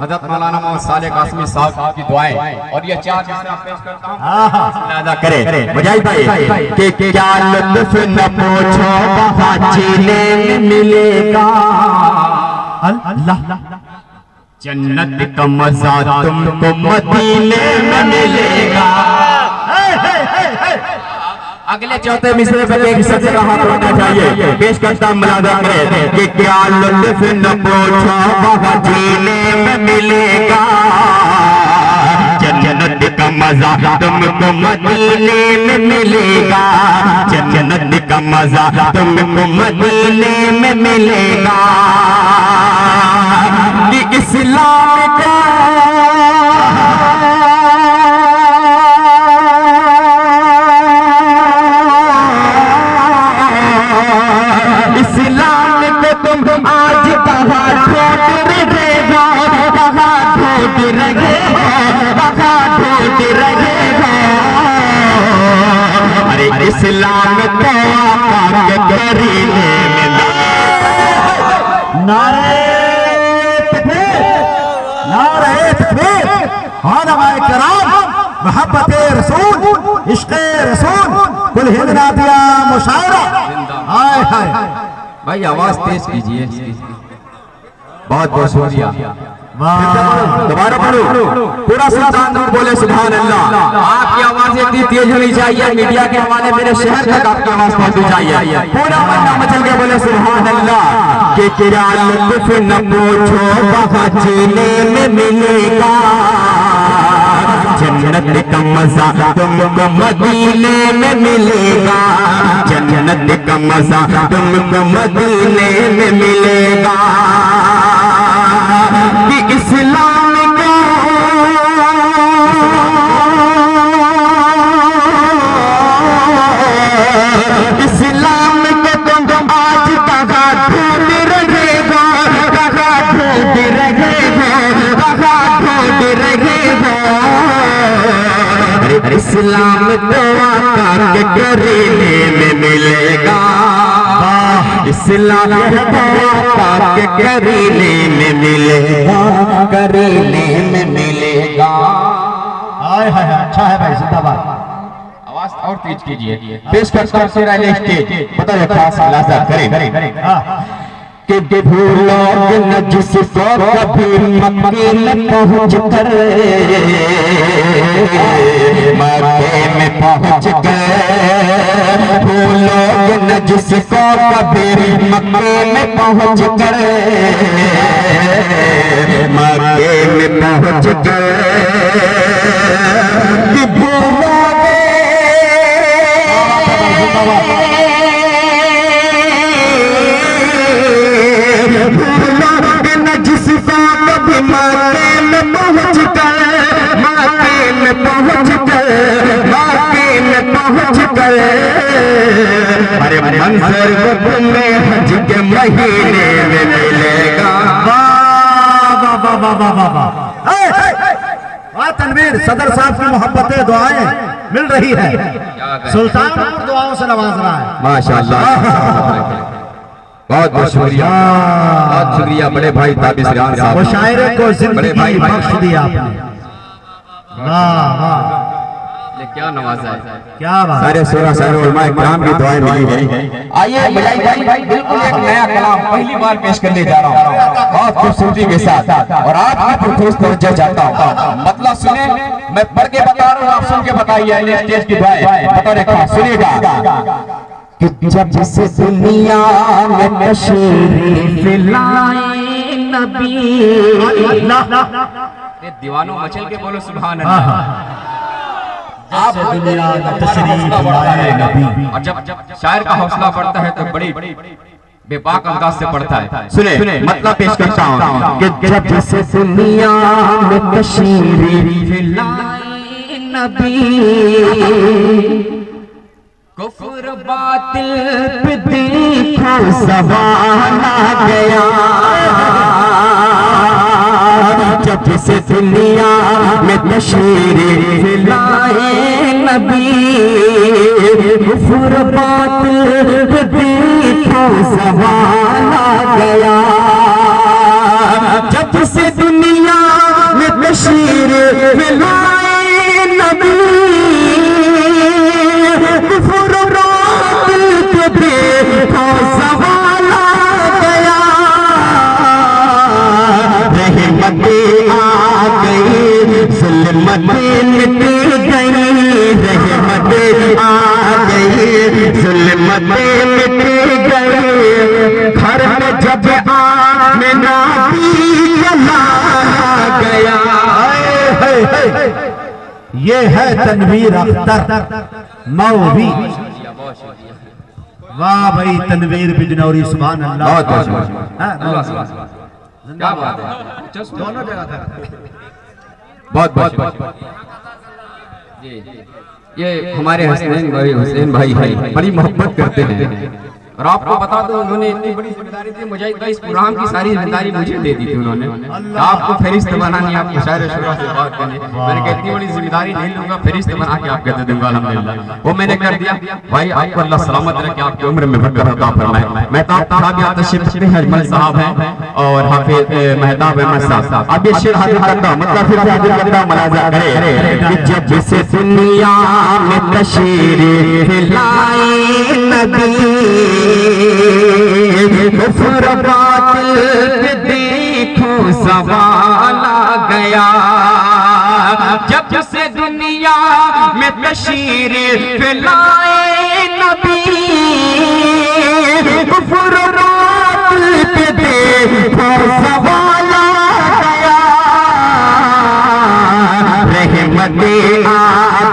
हज़रत मौलाना मोहम्मद साले कासमी साहब की दुआएं और ये चार पेश करता हूं, अदा करे मुजाहिद भाई। कि क्या लुत्फ न पूछो वहां जीने में मिलेगा। अल्लाह जन्नत का मजा तुमको मदीने में मिलेगा। अगले चौथे मिसरे पे एक शख्स का हाथ होना चाहिए। पेश करता मुलाजा करे कि क्या लुत्फ न पूछो वहां जीने में मिलेगा। जन्नत का मजा तुमको मदीने में मिलेगा। जन्नत का मजा तुमको मदीने में मिलेगा। कि इस्लाम का आज कहाँ ढूंढ रहे हो, कहाँ ढूंढ रहे हो, कहाँ ढूंढ रहे हो। अरे इस्लाम तो आका के करीने में नारे तकबीर, नारे तकबीर। उलमाए किराम मोहब्बत रसूल, इश्क़ रसूल, कुल हिंद नादिया मुशायरा। हाय हाय भाई आवाज तेज कीजिए। बहुत बहुत शुक्रिया। दोबारा पढ़ो, पूरा सुल्तान बोले सुभान अल्लाह। आपकी आवाज इतनी तेज होनी चाहिए, मीडिया के हवाले मेरे शहर तक आपकी आवाज पहुंचनी चाहिए। पूरा मन्ना मचल के बोले सुभान अल्लाह। कि क्या लुत्फ न पूछो वहां जीने में मिलेगा। जन्नत का मजा तुमको मदीने में मिलेगा। जन्नत का मजा तुमको मदीने में मिलेगा। कि इस्लाम का इस्लाम के तुम आज कहाँ ढूंढ रहे हो, कहाँ ढूंढ रहे हो, कहाँ ढूंढ रहे हो। इस्लाम तो आका के करीने में मिलेगा। इस्लाम तो आका के करीने में मिलेगा, करीने में मिलेगा। हाय हाय, अच्छा है भाई, जिंदाबाद। आवाज और तेज कीजिए। पेश करता हूं शेर स्टेज, बताइए खास मुलाजा करें। कि भूलोगे न जिसको कभी मक्के में पहुंच कर, मक्के में पहुंच कर। भूलोगे न जिसको कभी मक्के में पहुंच कर, मक्के में पहुंच कर। कि भूलोगे न जिसको कभी मक्के में पहुंच कर, मक्के में पहुंच कर, मक्के में पहुंच कर। अरे मंजर को तुम्हें हज के महीने में मिलेगा। वाह वाह वाह वाह वाह वाह। तनवीर सदर साहब की मोहब्बतें दुआएं मिल रही है, सुल्तानपुर दुआओं से नवाज रहा है। माशाअल्लाह, बहुत बहुत शुक्रिया, बहुत शुक्रिया बड़े भाई ताबिश रियान साहब। वो शायरे को जिंदगी बख्श दिया आपने। वाह वाह, क्या नवाजा है, क्या बात। सारे सोरा सारे उलमा इकराम की दुआएं मिली है। आइए मुजाहिद भाई बिल्कुल एक नया कलाम पहली बार पेश करने जा रहा हूँ बहुत खूबसूरती के साथ, और आपकी पुरखोज तवज्जो चाहता हूँ। मतलब सुने, मैं पढ़ के बता रहा हूँ, आप सुन के बताइए। स्टेज की दुआएं बता रखा, सुनिएगा। कि जब से दुनिया में तशरीफ लाए नबी, दीवानों मचल के बोलो सुभान अल्लाह। आप दुनिया में तशरीफ लाए नबी। और जब शायर का हौसला बढ़ता है तो बड़ी बेबाक अंदाज से पढ़ता है। सुने मतलब पेश करता हूँ कि जब से दुनिया में तशरीफ लाए नबी, कुफ्र बातिल पे देखो ज़बान आ गया। जब से दुनिया में तशरीफ लाए नबी, कुफ्र बातिल पे देखो ज़बान आ गया। जब से दुनिया में तशरीफ लाए नबी, कुफ्र बातिल पे देखो ज़बान आ गया। रहमतें आ गई, ज़ुल्मतें मिट गई। रहमतें आ गई, ज़ुल्मतें मिट गई। घर में जब आमिना की चला गया। ये है तनवीर अख्तर मौवी। वाह भाई, तनवीर बिजनौरी, सुभान अल्लाह। बहुत बहुत क्या बात है, दोनों जगह था। बहुत बहुत ये हमारे हुसैन भाई है, बड़ी मोहब्बत करते हैं। और आपको बता दो, उन्होंने इतनी बड़ी जिम्मेदारी दी मुजाहिद भाई, इस प्रोग्राम की सारी जिम्मेदारी मुझे दे दी थी उन्होंने। आपको फहरिस्त बनानी, आपको शायर शुरा से बात करनी। मैंने कहा इतनी बड़ी जिम्मेदारी नहीं लूंगा, फहरिस्त बना के आपके दे दूंगा अल्हम्दुलिल्लाह। वो मैंने कर दिया। भाई आपको अल्लाह सलामत रखे, आपकी उम्र में बरकत अता फरमाए। मेहताब साहब यहाँ तशरीफ रखते हैं, अजमल साहब हैं और हाफिज मेहताब अहमद साहब। अब ये शेर हाजिर करता हूँ, मतलब फिर हाजिर करता हूँ, मुलाजा करे। जब से दुनिया में तशरीफ लाए नबी, कुफ्र बातिल पे देखो ज़बान आ गया। जब से दुनिया में तशरीफ लाए नबी, कुफ्र बातिल पे देखो ज़बान आ गया। रहमतें आ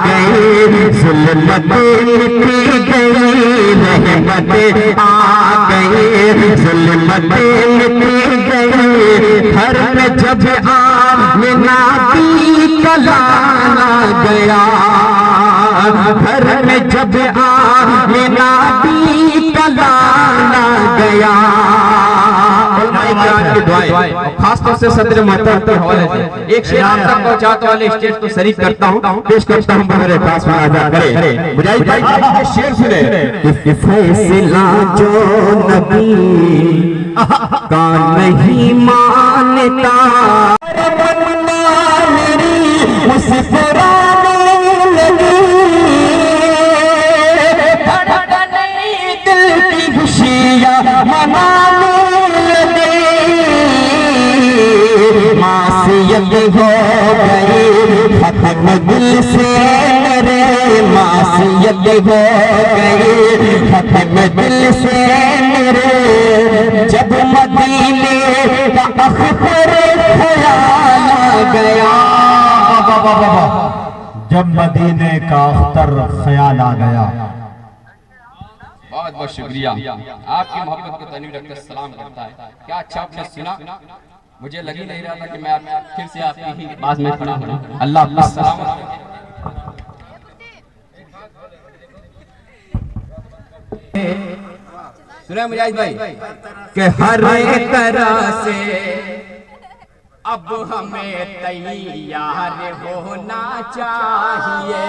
गई, ज़ुल्मतें मिट गई। रहमतें आ गई, ज़ुल्मतें मिट गई। घर में जब आमिना की कलाम आ गया। घर में जब आमिना की कलाम आ गया। की दुआएं खास तौर से सदर मोहतरम के हवाले से एक शेर आप तक पहुंचाते वाले स्टेज को शरीक करता हूं, पेश करता हूं। मेरे पास में आजा करे मुजाहिद भाई, ये शेर सुने। फैसला जो नबी का नहीं मानता, मेरी मुस्कुराने लगी। धड़कने दिल की खुशियां मनाने लगी। मासियत हो गई खत्म दिल से मेरे। मासियत हो गई खत्म दिल से मेरे। जब मदीने का अख्तर ख्याल आ गया। जब मदीने का अख्तर ख्याल आ गया। बहुत बहुत शुक्रिया, आपकी मोहब्बत को तनवीर अख्तर सलाम करता है। क्या अच्छा आपने सुना, मुझे लग ही नहीं रहा था कि मैं फिर से आपकी ही बात में खड़ा हूं। अल्लाह आपको सलामत रखे। सुना मुजाहिद भाई कि हर एक तरह से अब हमें तैयार होना चाहिए।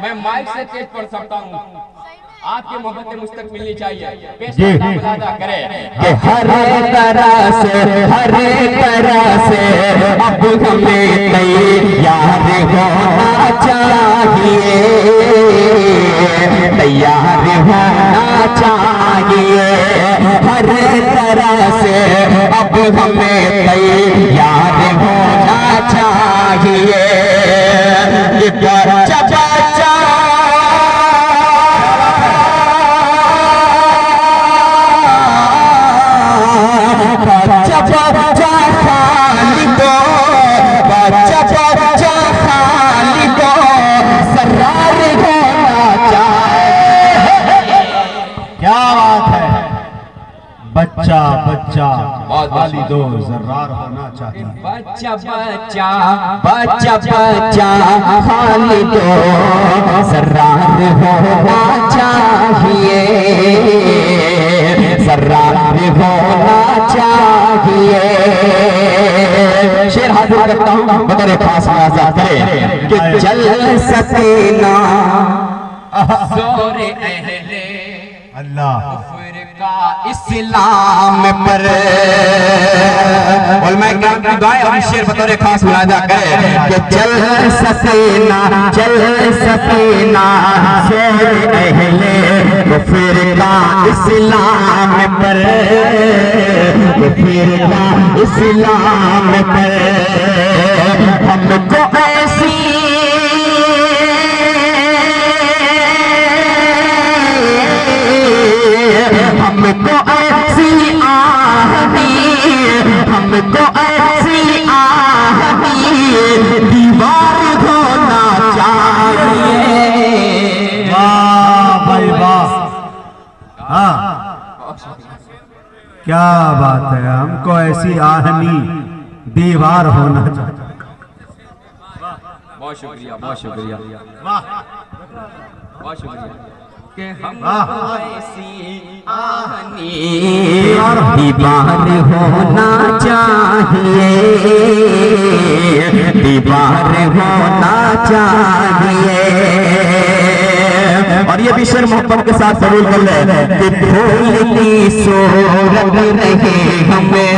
मैं माइक से तेज पढ़ सकता हूँ, आपकी मोहब्बत मुझ तक मिलनी चाहिए। पेश करें कि हर तरह से अब हमें तैयार होना चाहिए, तैयार होना चाहिए। हर तरह से अब हमें तैयार होना चाहिए। बच्चा बच्चा बच्चा बच्चा खाली दो, बच्चा बच्चा खाली दो, सरार होना चाहिए। क्या बात है, बच्चा बच्चा खाली दो जर्रार होना चाहिए। बच्चा बच्चा बच्चा बच्चा खाली दो, सरार होना चाहिए, सरार होना चाहिए। शेर हाजिर करता हूँ बतौर खास मुलाजा करें कि चल सकीना जोरे अहले अल्लाह का इस्लाम पर। और मैं क्या दुआएं और शेर बतौर खास मुलाजा करें कि चल सकीना शेर अहले कुफ्र का इस्लाम पर, कुफ्र का इस्लाम पर। हमको ऐसी हमको ऐसी आहनी, हमको ऐसी आहनी दीवार होना चाहिए। वाह भाई वाह, हाँ क्या बात है। हमको ऐसी आहनी दीवार होना चाहिए। बहुत शुक्रिया, बहुत शुक्रिया, बहुत शुक्रिया। कि हमको ऐसी आहनी दीवार होना चाहिए, दीवार होना चाहिए। और ये भी शेर मोहब्बत के साथ कबूल कर ले कि फूल की सूरत रहे हमें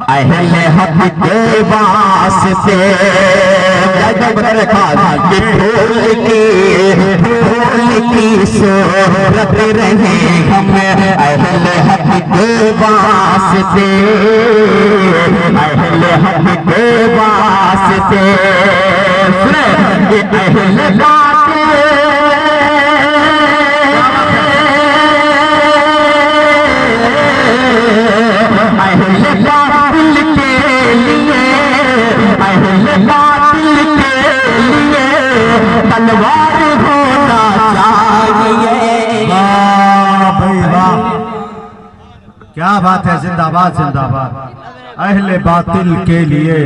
अहले हक के वास्ते। बता खास कि फूल की सूरत रहे हमें अहले हक के वास्ते, अहले हक के वास्ते। अहले बात अहले बातिल के लिए, अहले बातिल के लिए तलवार होना चाहिए। वाह भाई वाह, क्या बात है। जिंदाबाद जिंदाबाद। अहले बातिल के लिए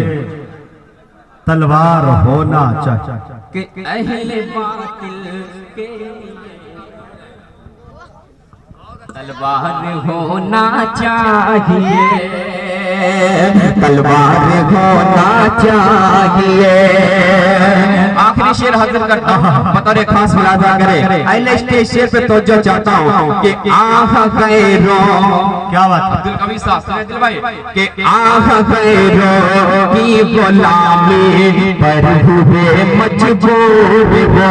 तलवार होना चाहिए। कि अहले बातिल के तलवार होना चाहिए, तलवार होना चाहिए। आखिरी शेर हाजिर करता हूँ, बतौर खास मुलाजा करें। अगले स्टेज शेर पे तवज्जो चाहता हूँ कि आह गैरों, क्या बात है। अब्दुल कबीर साहब सुने दिल भाई कि आह गैरों की गुलामी पर हुए मजबूर वो,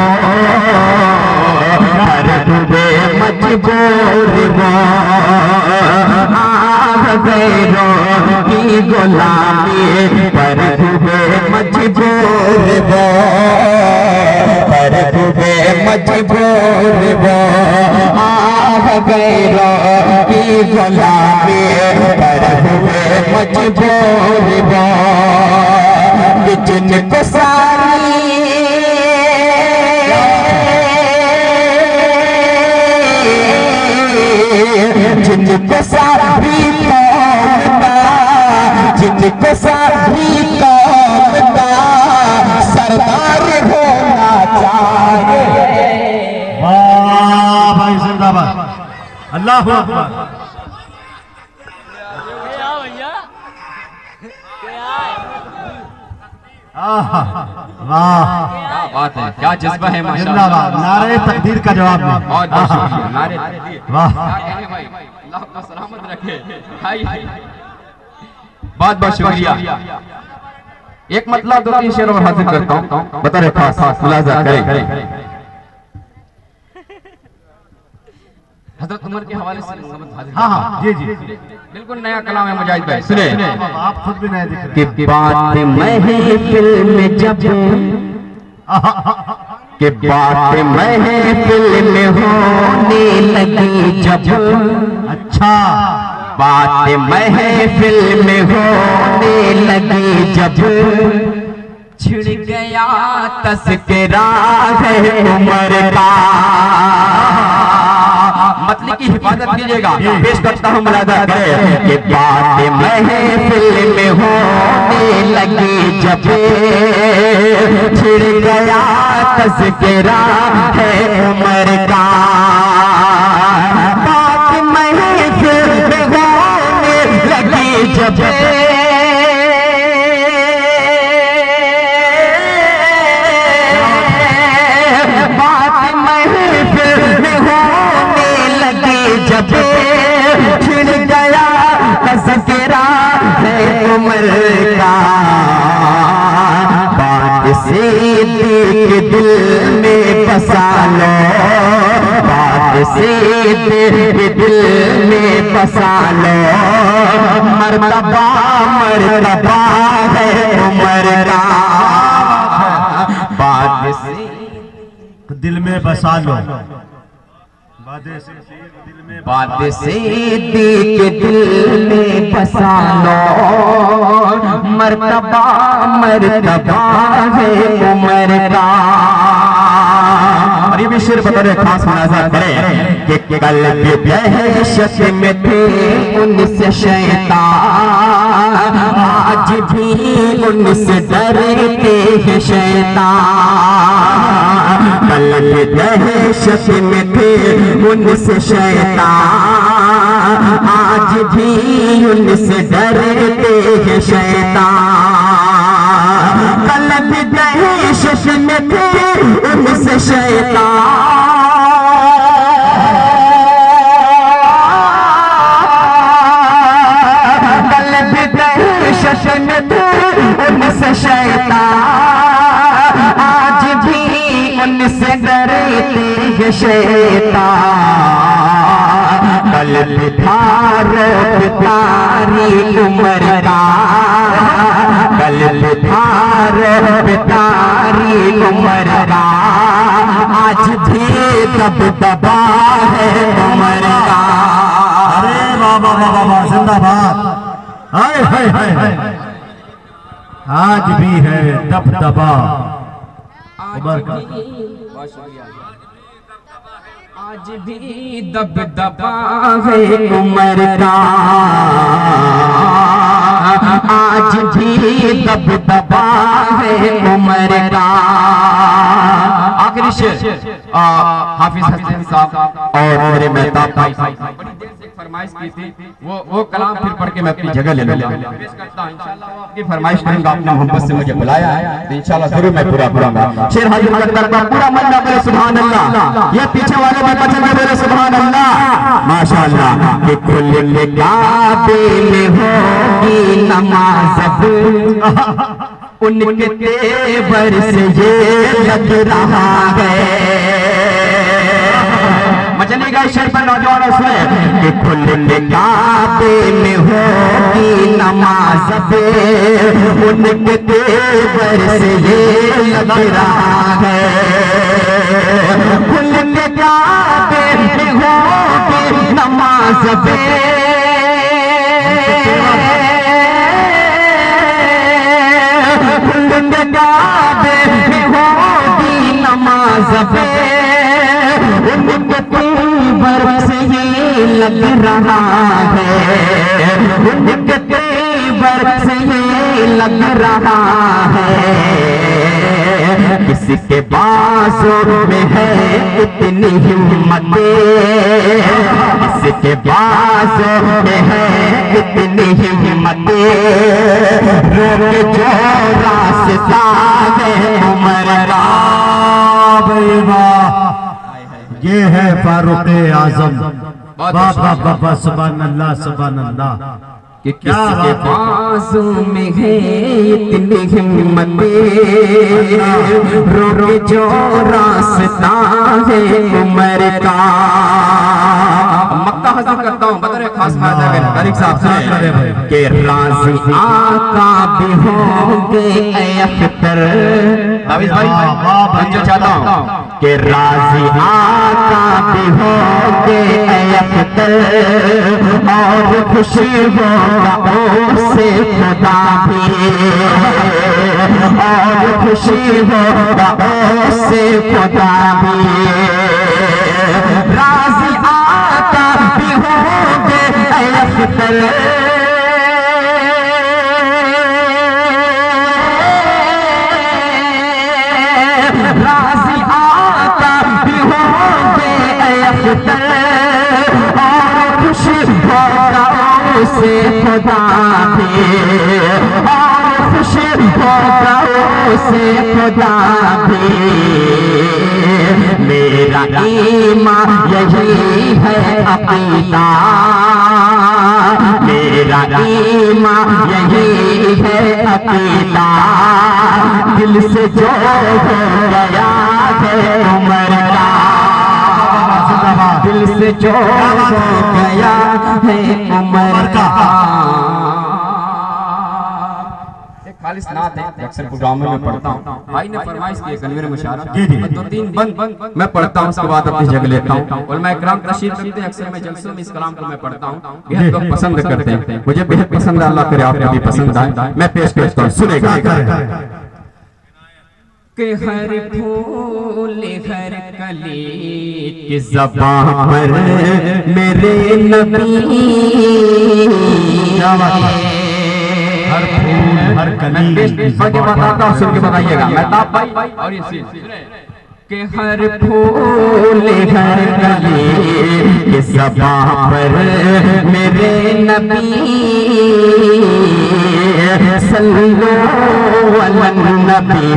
पर हुए मजबूर वो। आह गैरों की गुलामी पर हुए मजबूर वो, पर हुए मजबूर वो। आह गैरों की गुलामी पर हुए मजबूर वो। जिनको सारी जिनको सारी कौम का, जिनको सारी कौम का सरदार होना चाहिए। वाह भाई जिंदाबाद। अल्लाह हू अकबर। वाह, क्या बात है, क्या जज्बा है माशाल्लाह। जिंदाबाद, नारे तकदीर का जवाब नहीं। बहुत बहुत शुक्रिया, नारे तकदीर। वाह। क्या कहने भाई, अल्लाह आपको सलामत रखे भाई। बहुत बहुत शुक्रिया। एक मतलब 2-3 शेर और हाजिर करता हूँ, बता रहे खास मुलाजा करें। हजरत उमर के हवाले से हाजिर। हाँ, जी जी, बिल्कुल नया कलाम है मुजाहिद भाई, सुने। आप खुद भी नए दिख रहे हैं। कि बात महफिल में जब कि बात महफिल में होने लगी जब, अच्छा, बात महफिल में होने लगी जब, छिड़ गया तस्करा है उमर का। मतली की हिफाजत कीजिएगा। पेश करता हूँ मुलाजा करें कि बात महफिल में होने लगी जब, छिड़ गया तस्करा है उमर का। बात महफिल में होने लगी जब, बात महफिल में होने लगी जब, छिड़ गया तस्करा है उमर का। बात सिद्दीक दिल में बसा लो, बात सिद्दीक दिल में बसा लो, मर्तबा मर्तबा है उमर का। बात से दिल में बसा लो, बात सिद्दीक दिल में बसा लो, मर्तबा मर्तबा है उमर का। और ये भी शेर बता रहे खास मुलाजा करें कि कल भी दहशत में थे उनसे शैतान, आज भी उनसे डरते हैं शैतान। कल भी दहशत में थे उनसे शैतान, आज भी उनसे डरते हैं शैतान। कल भी दहशत में थे उनसे शैतान, कल भी दहशत में थे उनसे शैतान, आज भी उनसे डरते हैं शैतान। कल बिठार पितारी उमर का, कल बिठार पितारी उमर का, आज भी दबदबा है उमर का। अरे बाबा बाबा बाबा, जिंदाबाद, हाय हाय हाय हाय, आज भी है दबदबा उमर का। आज भी दबदबा है उमर का, आज भी दबदबा है उमर का। आखिरी शेर हाफिज हसन साहब और मेरे मेहताब भाई साहब बड़ी देर से फरमाइश की थी, वो कलाम फिर पढ़ के मैं अपनी जगह ले लूंगा। पेश करता हूं इंशाल्लाह, वो आपकी फरमाइश करूंगा। अपना मोहब्बत से मुझे बुलाया है तो इंशाल्लाह जरूर मैं पूरा करूंगा। शेर हाजिर करता पूरा मन ना बोले सुभान अल्लाह, ये पीछे वाले भी पसंद बोले सुभान अल्लाह माशाअल्लाह। कि खुल के काबे में होगी नमाज, उनके तेवर से ये लग रहा है। मचलेगा शेर पर नौजवानों सुने कि खुल के काबे में होगी नमाज, उनके तेवर से ये लग रहा है। खुल के काबे में होगी नमाज, खुल के काबे में होगी नमाज, उनके तेवर से ये लग रहा है, उनके तेवर से ये लग रहा है। किसके बाजों में है इतनी हिम्मत, किसके बाजों में है इतनी हिम्मत, रोक जो रास्ता है उम्र का। ये है फारूक आजम। बाबा बाबा सुभान अल्लाह सुभान अल्लाह। कि किसके बाजों में है इतनी हिम्मत, रोक जो रास्ता है उम्र का। मक्का हासिल करता हूँ, बता रहे खास फायदा मेरा तारिक साहब से के राज़ी आका भी होंगे ऐ अख्तर। ताबिज़ भाई जो चाहता हूँ के राज़ी आका भी होंगे ऐ अख्तर, और खुशी होगा उससे खुदा भी, और खुशी होगा उससे खुदा भी। राज़ी आका भी होंगे ऐ अख्तर, राज़ी आका भी होंगे ऐ अख्तर, और खुशी होगा उससे खुदा भी, और खुशी होगा उससे खुदा भी। मेरा ईमान यही है अक़ीदा, मेरा ईमान यही है अक़ीदा। दिल से जो हो गया है उम्र का, दिल से जो हो गया है उम्र का। खालिस नात है, अक्सर प्रोग्रामों में पढ़ता हूँ। भाई ने फरमाइश की कन्वीर मुशारा, दो तीन बंद मैं पढ़ता हूँ, उसके बाद अपनी जगह लेता हूँ। और मैं इकराम तशरीफ रखते हैं, अक्सर मैं जलसों में इस कलाम को मैं पढ़ता हूँ, बेहद लोग पसंद करते हैं, मुझे बेहद पसंद है। अल्लाह करे आपको भी पसंद आए। मैं पेश करता हूँ, सुनेगा। कि हर फूल हर कली की ज़बान पर मेरे नबी, हर फूल हर कली पढ़ के बताता हूँ, सुन के बताइएगा। मैं ताप भाई और ये सुने कि हर फूल हर कली की ज़बान पर मेरे नबी, सल्लल्लाहु अलैहि नबी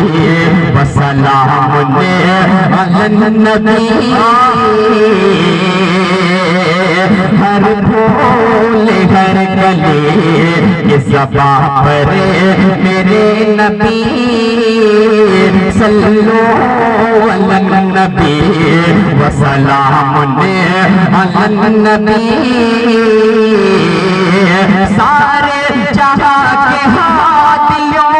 व सलाम अलैहि नबी। हर फूल हर कली की ज़बान पर मेरे नबी, सल्लल्लाहु अलैहि नबी व सलाम अलैहि नबी। सारे जहां के हादियों,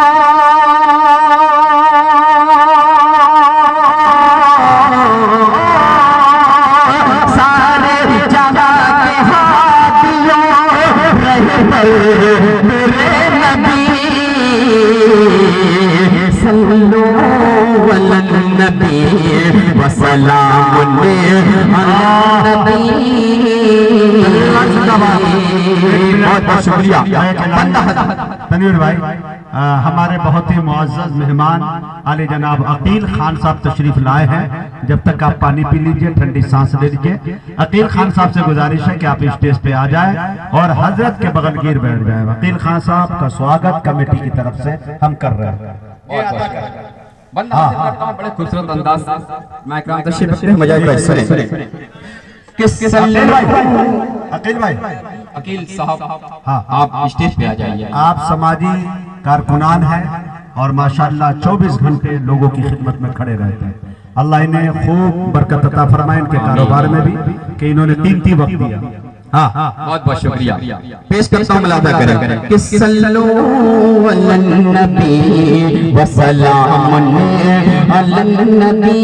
सारे जहां के हादियों रहबर मेरे नबी, सल्लल्लाहु अलैहि नबी व सलाम अलैहि नबी। बहुत शुक्रिया तनवीर भाई। हमारे बहुत ही मुअज़्ज़ज़ मेहमान आले जनाब अकील खान साहब तशरीफ लाए हैं। जब तक आप पानी पी लीजिए, ठंडी सांस ले लीजिए। अकील खान साहब से गुजारिश है कि आप स्टेज पे आ जाएं और हजरत के बगल गिर बैठ जाएं। अकील खान साहब का स्वागत कमेटी की तरफ से हम कर रहे हैं। बंदा हासिल करता हूँ बड़े खूबसूरत अंदाज से। मैं इकराम तशरीफ रखते हैं, मजा आएगा। सुने अकील भाई, अकील साहब हाँ, आप स्टेज पे आ जाइए। आप समाजी कारकुनान हैं और माशाअल्लाह 24 घंटे लोगों की खिदमत में खड़े रहते हैं। अल्लाह इन्हें खूब बरकत अता फरमाए इनके कारोबार में भी, कि इन्होंने कीमती वक्त दिया। हाँ, बहुत बहुत शुक्रिया। पेश करता हूँ, मुलादा करें कि सल्लल्लाहु अलैहि नबी व सलाम अलैहि नबी।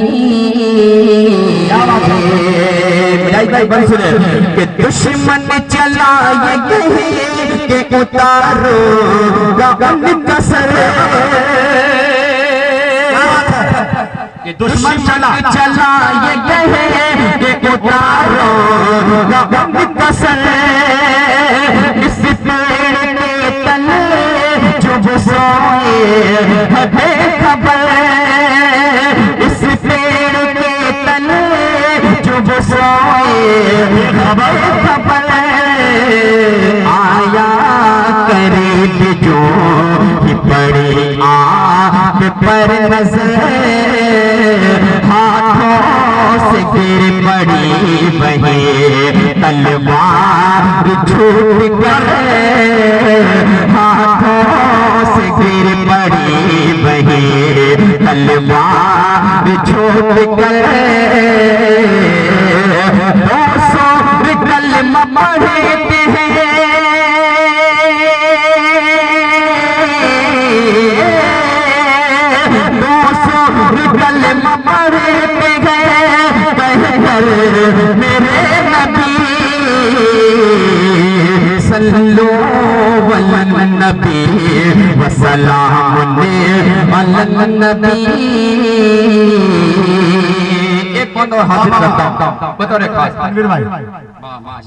मुजाहिद भाई बन सुने कि दुश्मन चलाए गए के उतारो गगन कसर, कि दुश्मन चला ये कहे कि उतारो गम कसर इस पेड़ के तले जो सोए है बेखबर, इस पेड़ के तले जो सोए है बेखबर, आया करीब जो ही पड़ी आँख पर नजर, हाथों से गिर पड़ी वही तलवार छूट कर, हाथों से गिर पड़ी वही तलवार छूट कर, 200 कलमा पढ़ते हैं, 200 कलमा पढ़ते गए कहकर मेरे नबी सल्लो अलन नबी व सलाम अलन नबी। एक बात और हाजिर करता हूँ, बतौर खास तनवीर भाई,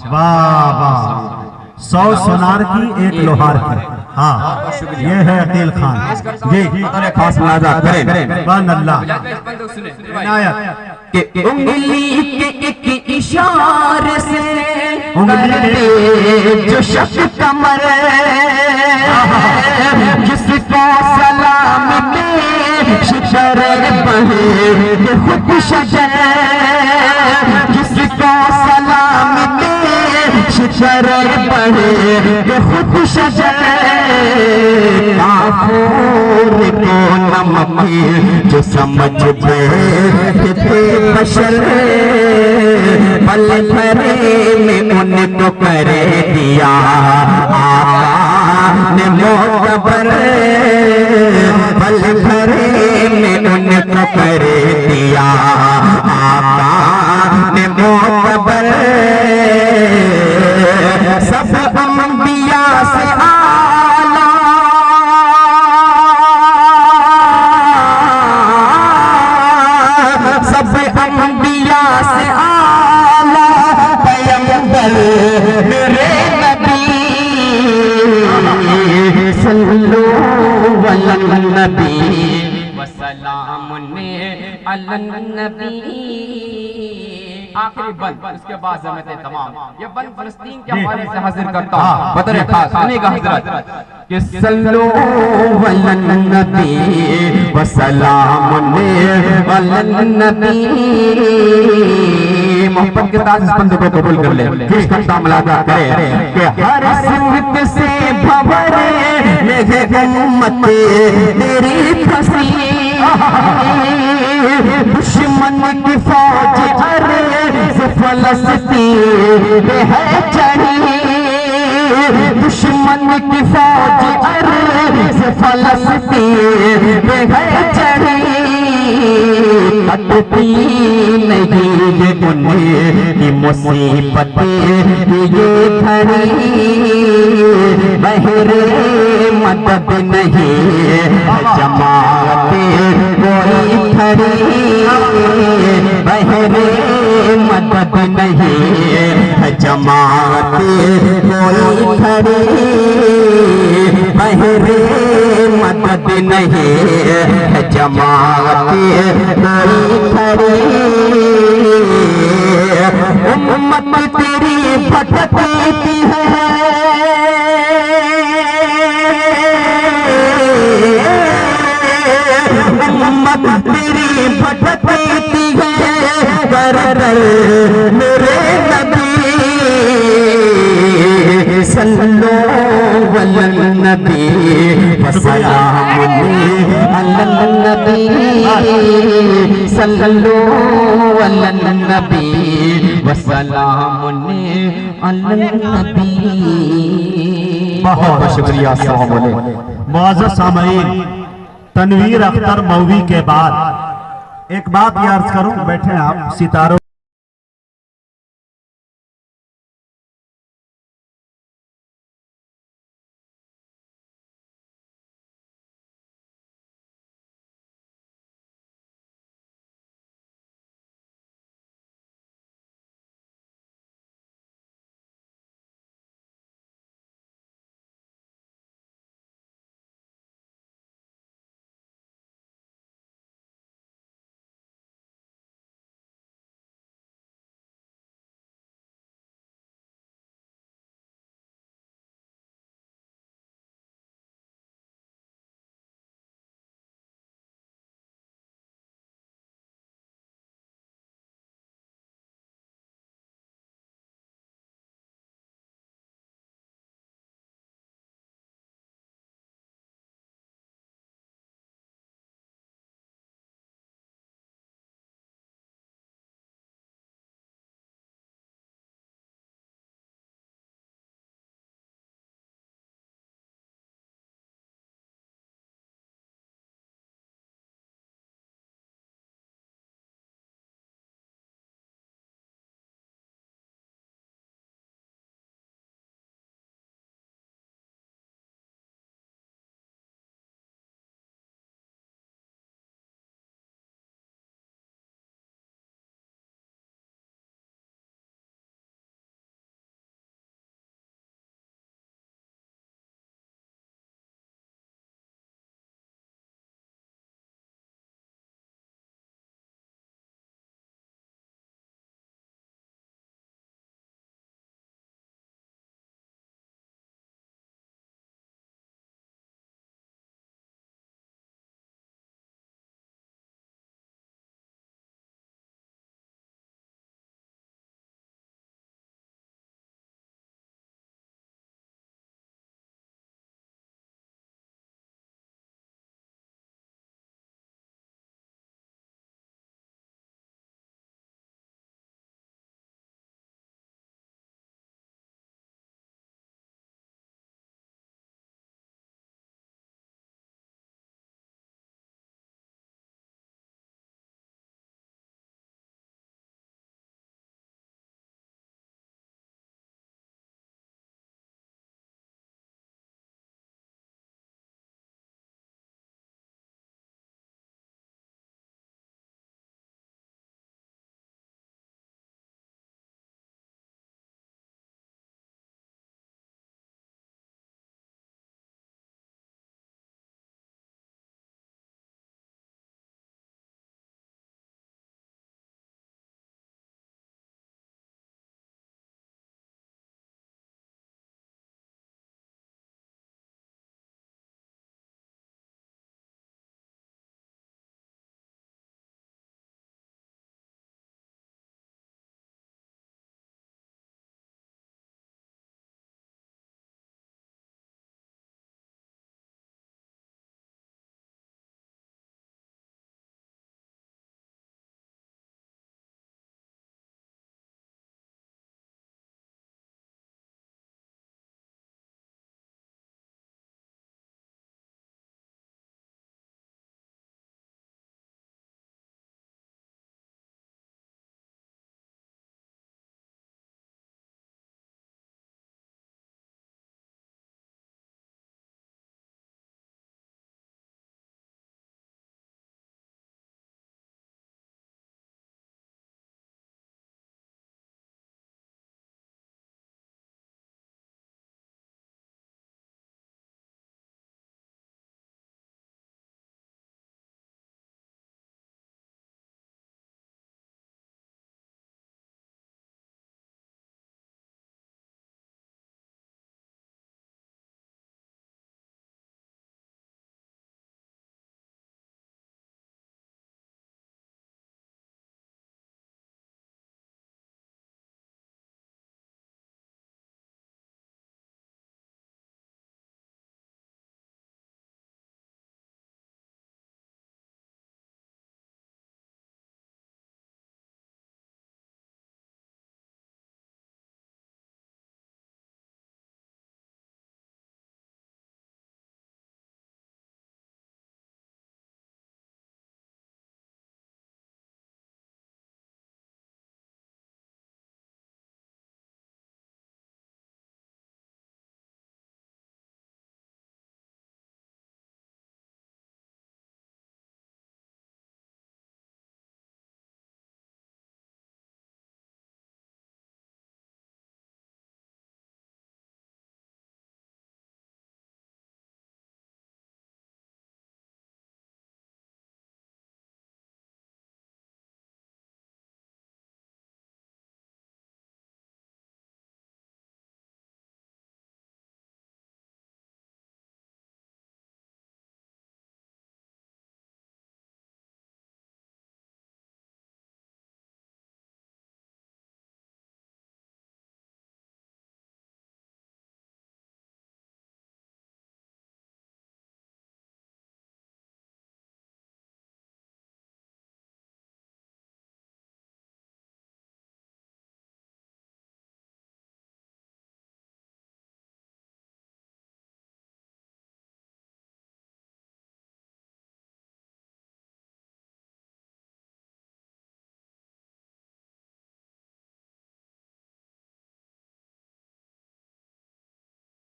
वाह वाह, 100 सोनार की 1 लोहार की। हाँ, ये है अकील खान जी, बतौर खास मुलाजा करें सुभान अल्लाह। कि उंगली के एक इशारे से जो शख्स कमर, जिसको सलाम में शिशर बहे खुद शजर, जिसको सलाम में शिशर बहे खुद शजर, काफूर को नमक जो समझ बैठते बशर, पल भरे में उनको कर दिया आका ने मोतबर, पल भरे में उनको कर दिया आका ने मोतबर, सब अंबिया से आला, सब अंबिया से आला पैगंबर मेरे नबी सल्लो अलन नबी व सलाम अलन नबी। आखिरी बंद, उसके बाद ज़मत तमाम। ये बंद फलस्तीन के हवाले से हाजिर करता हूँ, बतौर खास सुनेगा हजरत कि सल्लो अलन नबी व सलाम अलन नबी। मोहब्बत के साथ इस बंद को कबूल कर ले, जिसका तामलादा करे कि हर सिमत से भवरे मेरे उम्मत तेरी फंसी, दुश्मन की फौज अर्ज़ फ़लस्तीन पे है चढ़ी, दुश्मन की फौज अर्ज़ फ़लस्तीन पे है चढ़ी, कटती नहीं ये उनकी मुसीबतें ये घड़ी, बहरे मदद नहीं जमाते कोई खड़ी, बहरे मदद नहीं जमाते कोई खड़ी, बहरे मदद नहीं जमाते कोई खड़ी, उम्मत तेरी भटकती है, उम्मत तेरी भटकती है, कर मेरे नबी सल्लो अलन नबी व सलाम अलन नबी, सल्लो अलन नबी व सलाम अलन नबी। बहुत शुक्रिया। मुअज़्ज़ज़ सामईन, तनवीर अख्तर मौवी के बाद एक बात याद करूं, बैठे आप सितारों